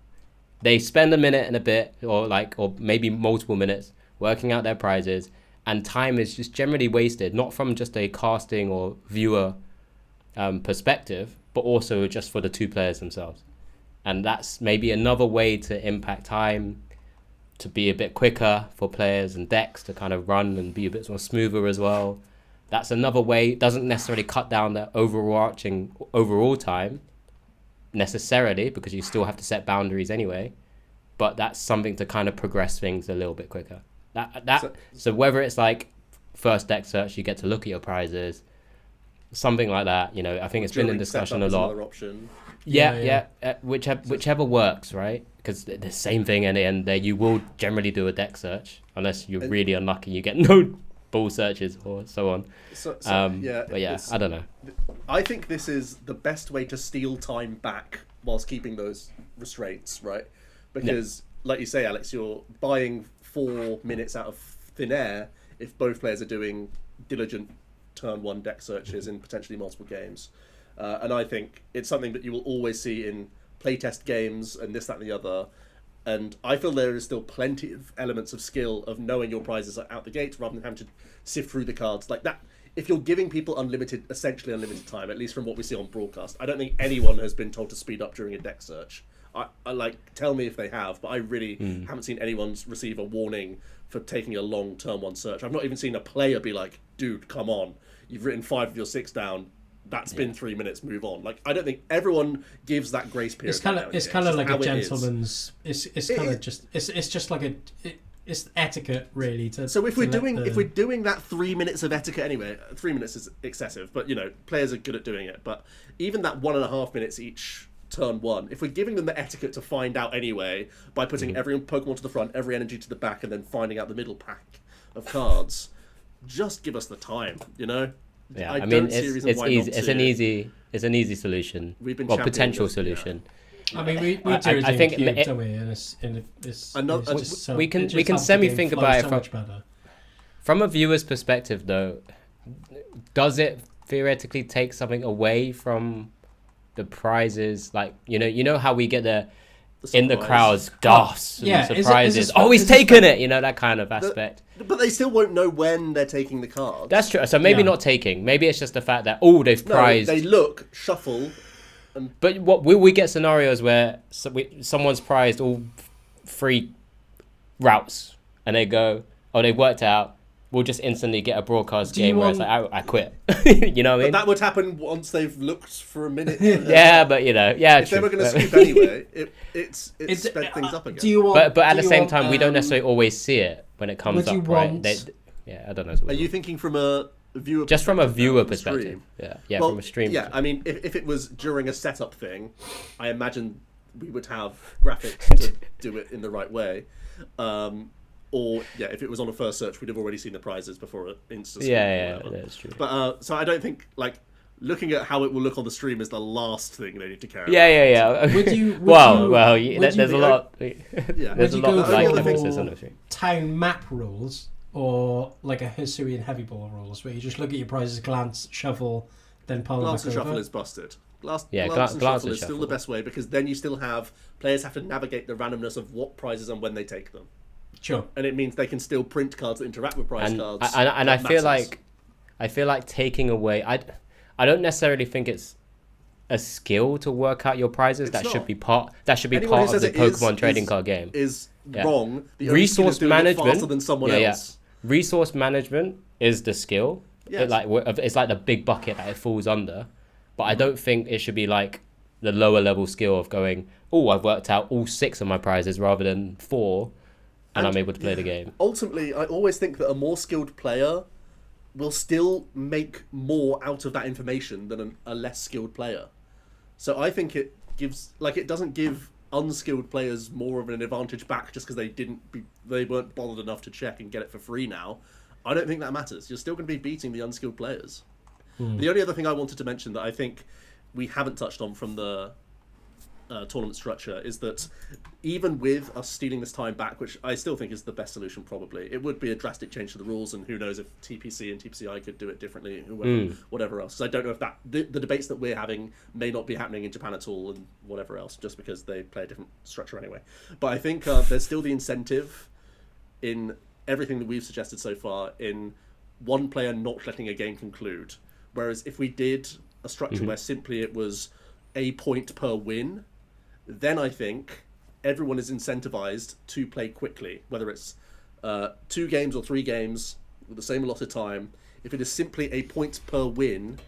They spend a minute and a bit, or maybe multiple minutes, working out their prizes, and time is just generally wasted, not from just a casting or viewer perspective, but also just for the 2 players themselves. And that's maybe another way to impact time, to be a bit quicker for players and decks to kind of run and be a bit more smoother as well. That's another way. It doesn't necessarily cut down the overall time necessarily, because you still have to set boundaries anyway. But that's something to kind of progress things a little bit quicker. So whether it's like first deck search, you get to look at your prizes, something like that. I think it's been in discussion a lot. Yeah. Whichever works, right? Because the same thing in the end, there you will generally do a deck search unless you're really unlucky, you get no ball searches or so on. I don't know. I think this is the best way to steal time back whilst keeping those restraints, right? Because, like you say, Alex, you're buying 4 minutes out of thin air if both players are doing diligent turn 1 deck searches in potentially multiple games. And I think it's something that you will always see in playtest games and this, that, and the other. And I feel there is still plenty of elements of skill of knowing your prizes are out the gate rather than having to sift through the cards like that. If you're giving people essentially unlimited time, at least from what we see on broadcast, I don't think anyone has been told to speed up during a deck search. I like, tell me if they have, but I really haven't seen anyone receive a warning for taking a long turn 1 search. I've not even seen a player be like, dude, come on, you've written 5 of your 6 down. That's been 3 minutes. Move on. Like, I don't think everyone gives that grace period. It's kind of like a gentleman's. It's kind of just. It's just like it's etiquette, really. So if we're doing that 3 minutes of etiquette anyway, 3 minutes is excessive. But players are good at doing it. But even that 1.5 minutes each turn 1, if we're giving them the etiquette to find out anyway by putting every Pokemon to the front, every energy to the back, and then finding out the middle pack of cards, just give us the time. Yeah, I mean, it's easy. It's an easy solution. We've been potential solution. Yeah. I mean, we do it in Cube, don't we? And we can semi-think about it from a viewer's perspective, though. Does it theoretically take something away from the prizes? Like, you know how we get the in the crowds, gasps and surprises. He's taken it. That kind of aspect. But they still won't know when they're taking the card. That's true. So maybe not taking. Maybe it's just the fact that they've prized. They look, shuffle. But what will we get scenarios where someone's prized all 3 routes and they go, they worked out. We'll just instantly get a broadcast game where it's like, I quit. You know what I mean? But that would happen once they've looked for a minute. Yeah, but if they were going to scoop anyway, it sped things up again. But at the same time, we don't necessarily always see it when it comes up, right? I don't know. Are you thinking from a viewer? Just from a viewer perspective. Yeah, well, from a stream. Yeah, I mean, if it was during a setup thing, I imagine we would have graphics to do it in the right way. Or if it was on a first search, we'd have already seen the prizes before it instantly. Yeah, that's true. But so I don't think looking at how it will look on the stream is the last thing they need to care about. Yeah. There's a lot. There's a lot of emphasis on the stream. Town map rules or like a Hisuian heavy ball rules, where you just look at your prizes, glance, shuffle, then pile them back over. Glance and shuffle is busted. Glance and shuffle is still the best way, because then you still have players have to navigate the randomness of what prizes and when they take them. Sure. And it means they can still print cards that interact with prize cards. And I feel like taking away. I don't necessarily think it's a skill to work out your prizes. That should be part of the Pokemon trading card game. Is wrong. The resource management faster than someone else. Resource management is the skill. Yes. It's like the big bucket that it falls under. But I don't think it should be like the lower level skill of going, I've worked out all 6 of my prizes rather than 4. And I'm able to play the game. Ultimately, I always think that a more skilled player will still make more out of that information than a less skilled player. So I think it doesn't give unskilled players more of an advantage back just because they weren't bothered enough to check and get it for free now. I don't think that matters. You're still going to be beating the unskilled players. The only other thing I wanted to mention that I think we haven't touched on from the tournament structure is that even with us stealing this time back, which I still think is the best solution, probably it would be a drastic change to the rules, and who knows if TPC and TPCI could do it differently, whatever else. So I don't know if the debates that we're having may not be happening in Japan at all, and whatever else, just because they play a different structure anyway. But I think there's still the incentive in everything that we've suggested so far in one player not letting a game conclude, whereas if we did a structure where simply it was a point per win, then I think everyone is incentivized to play quickly, whether it's 2 games or 3 games with the same allotted time. If it is simply a point per win,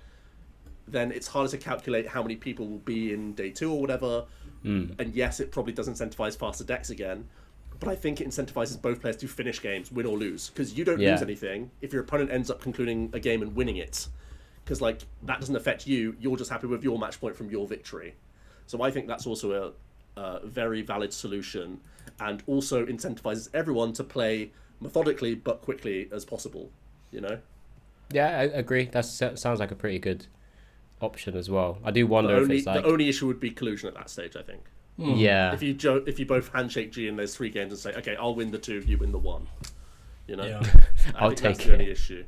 then it's harder to calculate how many people will be in day 2 or whatever. And yes, it probably does incentivize faster decks again, but I think it incentivizes both players to finish games, win or lose, because you don't lose anything if your opponent ends up concluding a game and winning it, because that doesn't affect you. You're just happy with your match point from your victory. So I think that's also a very valid solution, and also incentivizes everyone to play methodically but quickly as possible, Yeah, I agree. That sounds like a pretty good option as well. I do wonder if it's the only issue would be collusion at that stage, I think. Yeah. If you both handshake G and there's 3 games and say, okay, I'll win the 2, you win the 1. I'll take that's the only issue.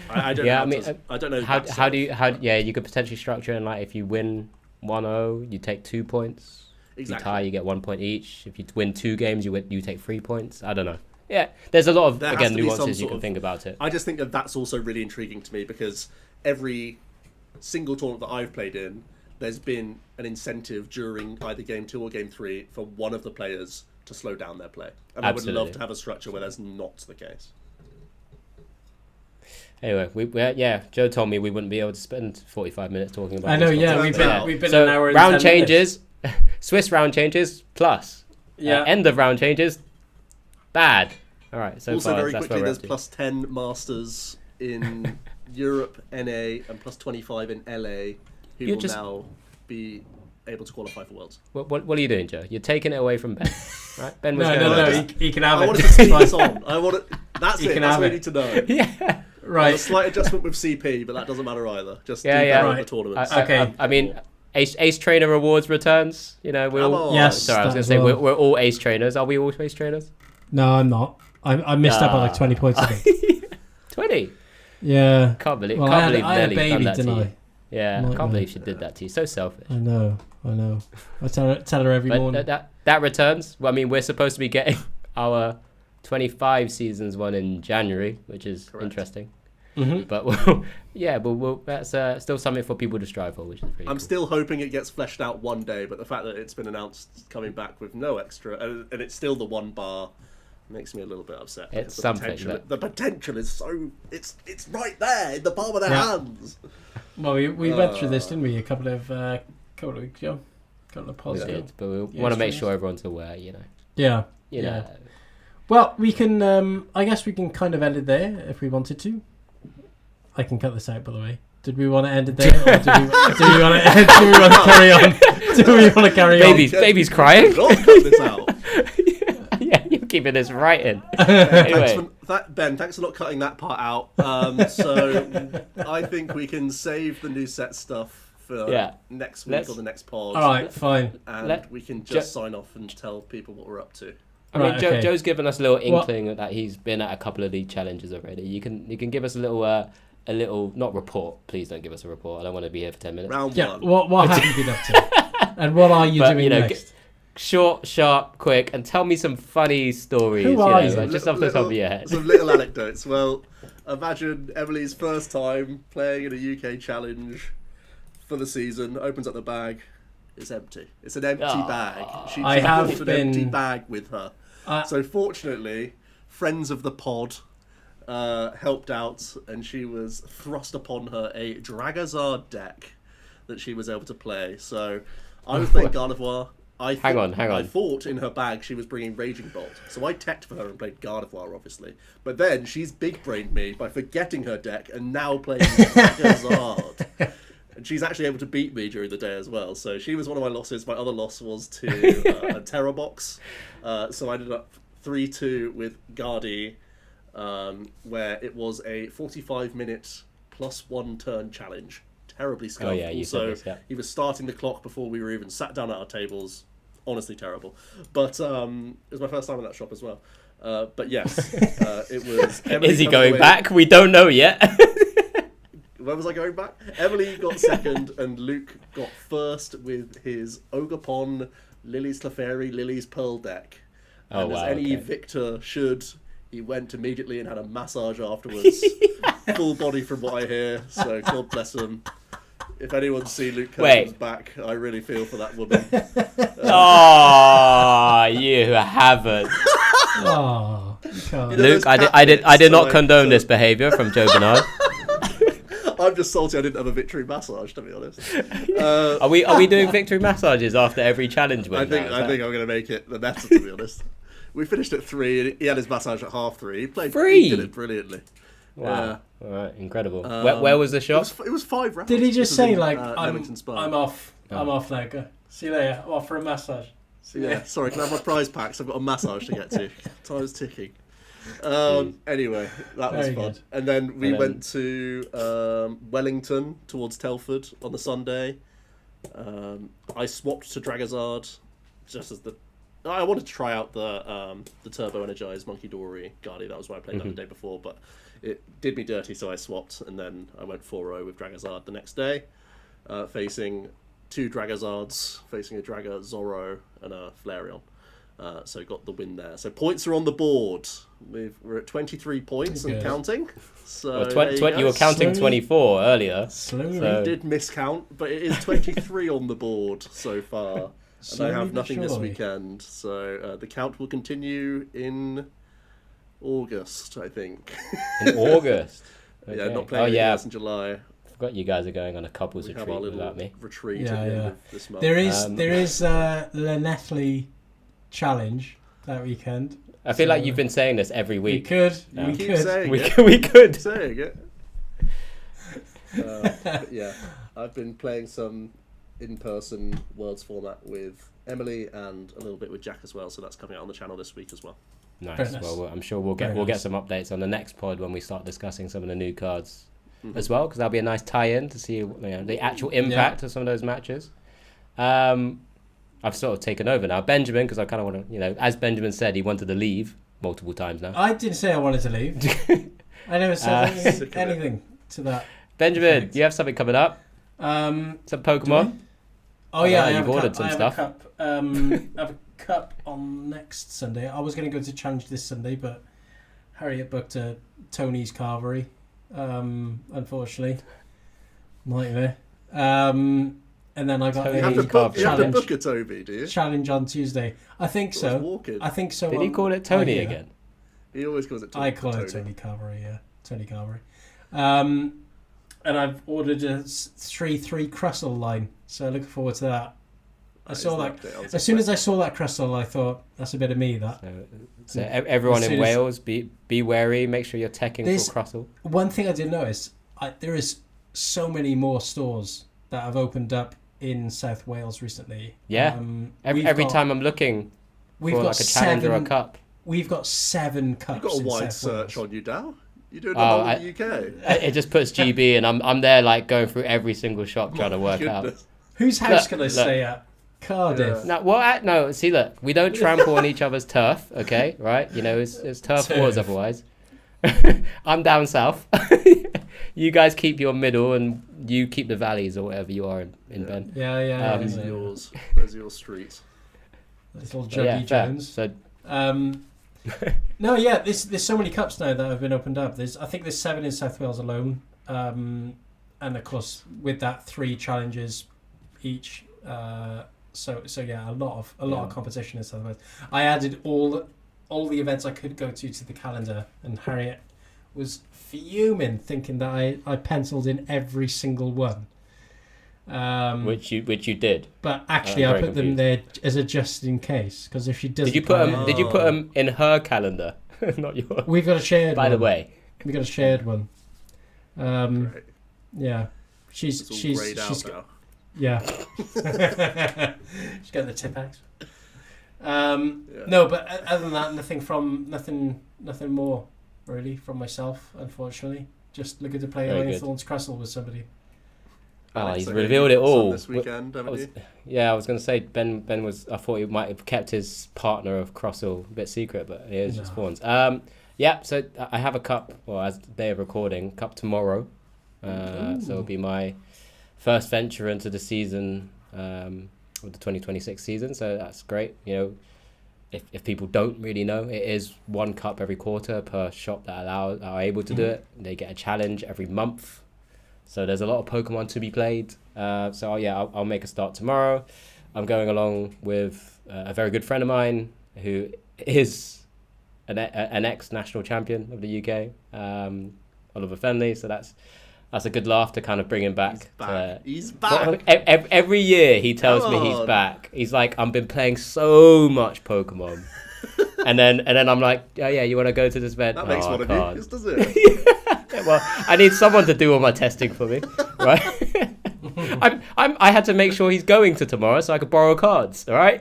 I don't know. I don't know. How do you could potentially structure it if you win 1-0, you take 2 points. Exactly. If you tie, you get 1 point each. If you win 2 games, you take 3 points. I don't know. Yeah, there's a lot of nuances you can think about it. I just think that's also really intriguing to me, because every single tournament that I've played in, there's been an incentive during either game 2 or game 3 for one of the players to slow down their play. And I would love to have a structure where that's not the case. Anyway, Joe told me we wouldn't be able to spend 45 minutes talking about. I know, this topic. we've been so an hour and round 10 changes, Swiss round changes plus. Yeah. End of round changes, bad. All right. So also, far, very that's quickly, where there's plus 10 masters in Europe, NA, and plus 25 in LA, who will now be able to qualify for Worlds. What are you doing, Joe? You're taking it away from Ben, right? Ben was No, he can have I it. wanted to speak this on. That's You it. can That's have what it. we need to know. Yeah. Right. A slight adjustment with CP, but that doesn't matter either. Just Yeah, do yeah. that Right. at the tournaments. Okay. I mean, Ace Trainer Awards returns. You know, we're Come all. on. Yes, Sorry, I was that going to as say well. we're all Ace Trainers. Are we all Ace Trainers? No, I'm not. I missed out by like 20 points, I think. 20. Yeah. Can't believe. Well, can't I believe had a Nelly's baby, done that to didn't you. I? Yeah, I Nightmare. can't believe she did that to you. So selfish. I know. I tell her every morning. But that returns. Well, I mean, we're supposed to be getting our 25 seasons one in January, which is Correct. interesting. Mm-hmm. But that's still something for people to strive for, which is pretty I'm cool. still hoping it gets fleshed out one day, but the fact that it's been announced coming back with no extra, and it's still the one bar, makes me a little bit upset. It's because the something, potential- but- The potential is so... It's right there, in the palm of their Yeah. hands. Well, we went through this, didn't we? A couple of weeks ago. Couple of We pods ago. did, but we Yeah, want to make streams. sure everyone's aware, you know. Yeah. You Yeah. know. Well, we can. I guess we can kind of end it there if we wanted to. I can cut this out, by the way. Did we want to end it there, or do we want to carry on? Do we want to carry on? Baby's crying. God, cut this out. Yeah, you're keeping this right in. Thanks Anyway, Ben, thanks for not cutting that part out. So I think we can save the new set stuff for next week or the next pod. All right, fine. And we can just sign off and tell people what we're up to. I mean, Right, okay. Joe's given us a little inkling that he's been at a couple of league challenges already. You can give us a little not report. Please don't give us a report. I don't want to be here for 10 minutes. Round Yeah. one. What have you been up to? And what are you doing next? Short, sharp, quick, and tell me some funny stories. Who are you? Just off the top of your head. Some little anecdotes. Well, imagine Emily's first time playing in a UK challenge for the season. Opens up the bag. It's empty. It's an empty bag. She I have brought an been- empty bag with her. So fortunately, friends of the pod helped out, and she was thrust upon her a Dragazard deck that she was able to play. So I was playing Gardevoir. Hang on. I thought in her bag she was bringing Raging Bolt, so I teched for her and played Gardevoir, obviously. But then she's big-brained me by forgetting her deck and now playing Dragazard. And she's actually able to beat me during the day as well. So she was one of my losses. My other loss was to a Terra box. So I ended up 3-2 with Guardi, where it was a 45-minute plus 1 turn challenge. Terribly skillful. Oh, yeah, you said this, yeah. He was starting the clock before we were even sat down at our tables. Honestly terrible. But it was my first time in that shop as well. But yes, it was... Emily Is he coming going away- back? We don't know yet. Where was I going back? Emily got second and Luke got first with his Ogapon, Lily's Clefairy, Lily's Pearl deck. Oh, And as wow, any okay. victor should, he went immediately and had a massage afterwards. Full body from what I hear, so God bless him. If anyone's seen Luke Kirkham's back, I really feel for that woman. Oh, you haven't. Oh, you can't. Luke, those I did tactics, not like, condone this behaviour from Joe Bernard. I'm just salty I didn't have a victory massage, to be honest. Are we doing victory massages after every challenge win? I think I'm going to make it the meta, to be honest. We finished at 3, and he had his massage at 3:30. He played 3? He did it brilliantly. Wow. All right, incredible. Where was the shop? It was 5 rounds. Did he just This was say in, like, Leamington Spa. I'm off now, go. See you later, I'm off for a massage. Yeah, sorry, can I have my prize packs? I've got a massage to get to. Time's ticking. Anyway, that was Very fun. good. And then we went to Wellington towards Telford on the Sunday. I swapped to Dragazard just as I wanted to try out the Turbo Energized Monkey Dory Guardi. That was what I played the day before, but it did me dirty, so I swapped, and then I went 4-0 with Dragazard the next day, facing 2 Dragazards, facing a Draga Zorro and a Flareon. So got the win there. So points are on the board. We're at 23 points and counting. So you were counting 24 earlier. Slowly. So- We did miscount, but it is 23 on the board so far. And I have nothing this weekend. So the count will continue in August, I think. In August. Yeah, Okay. not playing anything else in July. Forgot you guys are going on a couples We have retreat our little without me. retreat at the end of this month. There is the Nethley challenge that weekend. I feel like you've been saying this every We week. could. Yeah. We Keep could. saying We it. could. We could. Keep saying it. But yeah, I've been playing some in-person Worlds format with Emily and a little bit with Jack as well. So that's coming out on the channel this week as well. Nice. Nice. Well, I'm sure we'll get some updates on the next pod when we start discussing some of the new cards as well, because that'll be a nice tie-in to see the actual impact of some of those matches. I've sort of taken over now, Benjamin, because I kind of want to, as Benjamin said, he wanted to leave multiple times now. I didn't say I wanted to leave. I never said anything to that. Benjamin, you have something coming up? Some Pokemon? Oh yeah, I you've have a ordered cup. some I have stuff. a cup. I have a cup on next Sunday. I was going to go to Challenge this Sunday, but Harriet booked a Tony's Carvery. Unfortunately, nightmare. And then I got Tony You have to challenge. book a Toby, do you? Challenge on Tuesday. I think I so. was walking. I think so. Did he call it Tony yeah. again? He always calls it Tony. I call it Tony Carvery. Yeah, Tony Carvery. And I've ordered a 3-3 Crustle line, so looking forward to that. I saw that as soon as I saw that Crustle, I thought that's a bit of me. That So everyone As in soon as- Wales, be wary. Make sure you're teching for Crustle. one thing I did notice, there is so many more stores that have opened up in South Wales recently. Yeah. Every time I'm looking we've for got like a challenge or a 7 cup. We've got 7 cups. You've got a in wide South search Wales. on you now. You're doing it all in the UK. It just puts GB, and I'm there like going through every single shop trying to work out. Goodness. Whose house can I Look. stay at? Cardiff. No, no. See, look, we don't trample on each other's turf, okay? Right? It's turf wars otherwise. I'm down south. You guys keep your middle, and you keep the valleys or whatever you are in Ben. Yeah. Those are yours. Those are your streets. Little But Juggy fair. Jones. So No, yeah. There's so many cups now that have been opened up. I think there's 7 in South Wales alone, and of course with that 3 challenges each. So yeah, a lot of competition in South Wales. I added all the events I could go to the calendar, and Harriet was fuming, thinking that I penciled in every single one. which you did. But actually, I'm I very put them there as a just in case, because if she doesn't, Did you put them in her calendar, not yours? We've got a shared. By one. the way, we got a shared one. Great. Yeah, It's all greyed out now. yeah. She's got the tip axe. No, but other than that, nothing more really from myself. Unfortunately, just looking to play Very Iron good. Thorns Crustle with somebody. he's So revealed it some all. this weekend, haven't you? I was going to say Ben was. I thought he might have kept his partner of Crossall a bit secret, but it is just Fawns. So I have a cup. Well, as the day of recording, cup tomorrow. So it'll be my first venture into the season, of the 2026 season. So that's great. If people don't really know, it is 1 cup every quarter per shop that are able to do it. They get a challenge every month. So there's a lot of Pokemon to be played. I'll make a start tomorrow. I'm going along with a very good friend of mine who is an ex-national champion of the UK, Oliver Fenley. So that's a good laugh to kind of bring him back. He's back. Every year he tells me he's back. He's like, I've been playing so much Pokemon. and then I'm like, oh yeah, you want to go to this event? That makes one of you, does it? Well, I need someone to do all my testing for me, right? I had to make sure he's going to tomorrow so I could borrow cards, all right?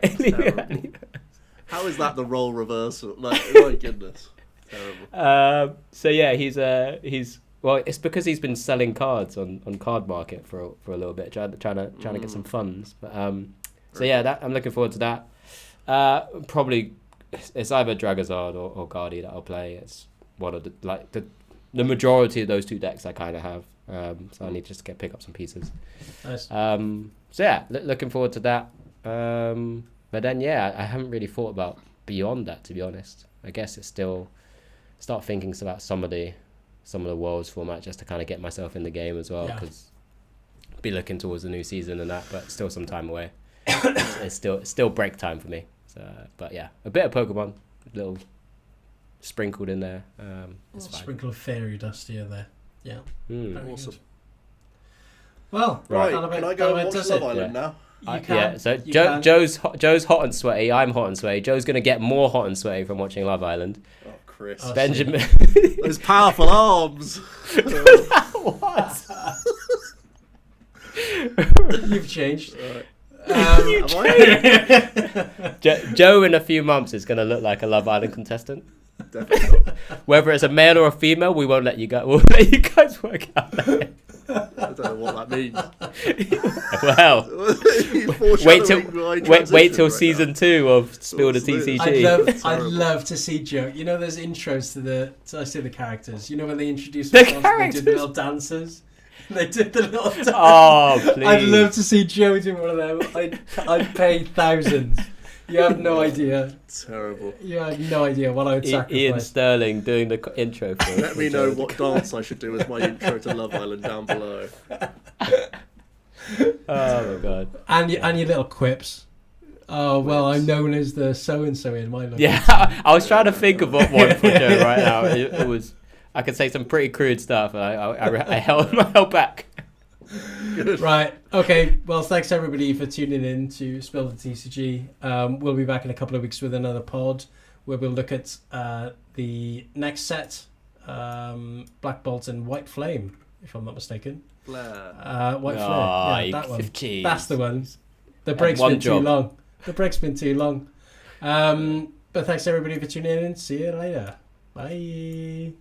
How is that the role reversal? Like, my goodness, terrible. He's well, it's because he's been selling cards on Card Market for a little bit, trying to get some funds. But I'm looking forward to that. Probably it's either Dragozard or Guardi that I'll play. It's one of the majority of those 2 decks I kind of have. So I need just to pick up some pieces. Nice. Looking forward to that. But then I haven't really thought about beyond that, to be honest. I guess it's still start thinking about some of the Worlds format just to kind of get myself in the game as well, because be looking towards the new season and that, but still some time away. It's still break time for me. So, but yeah, a bit of Pokemon, a little sprinkled in there. It's fine. Sprinkle of fairy dust here there. Yeah. Awesome. Well, right. Can I go and watch Love Island now? So Joe's hot and sweaty. I'm hot and sweaty. Joe's gonna get more hot and sweaty from watching Love Island. Oh, Chris. Benjamin. Those powerful arms. What? You've changed. Joe in a few months is gonna look like a Love Island contestant. Definitely not. Whether it's a male or a female, we won't let you go. We'll let you guys work out that. I don't know what that means. Well, wait till season 2 of Spill the TCG. I'd love to see Joe. You know, there's intros to I say the characters. You know when they introduce the themselves, characters, they did the little dancers. They did the little dance. Oh, please! I'd love to see Joe do one of them. I'd pay thousands. You have no idea. Terrible. You have no idea what I would sacrifice. Ian Sterling doing the intro for Let me know what dance I should do as my intro to Love Island down below. Oh my god. And your little quips. Oh, well, I'm known as the so-and-so in my look. Yeah, I was trying to think of what one for Joe right now. It was, I could say some pretty crude stuff, and I held back. Good. Right. Okay. Well, thanks everybody for tuning in to Spill the TCG. We'll be back in a couple of weeks with another pod where we'll look at the next set, Black Bolt and White Flame, if I'm not mistaken. Flare. White Flame. Yeah, that one. Jeez. That's the one. The break's been too long. The break's been too long. But thanks everybody for tuning in. See you later. Bye.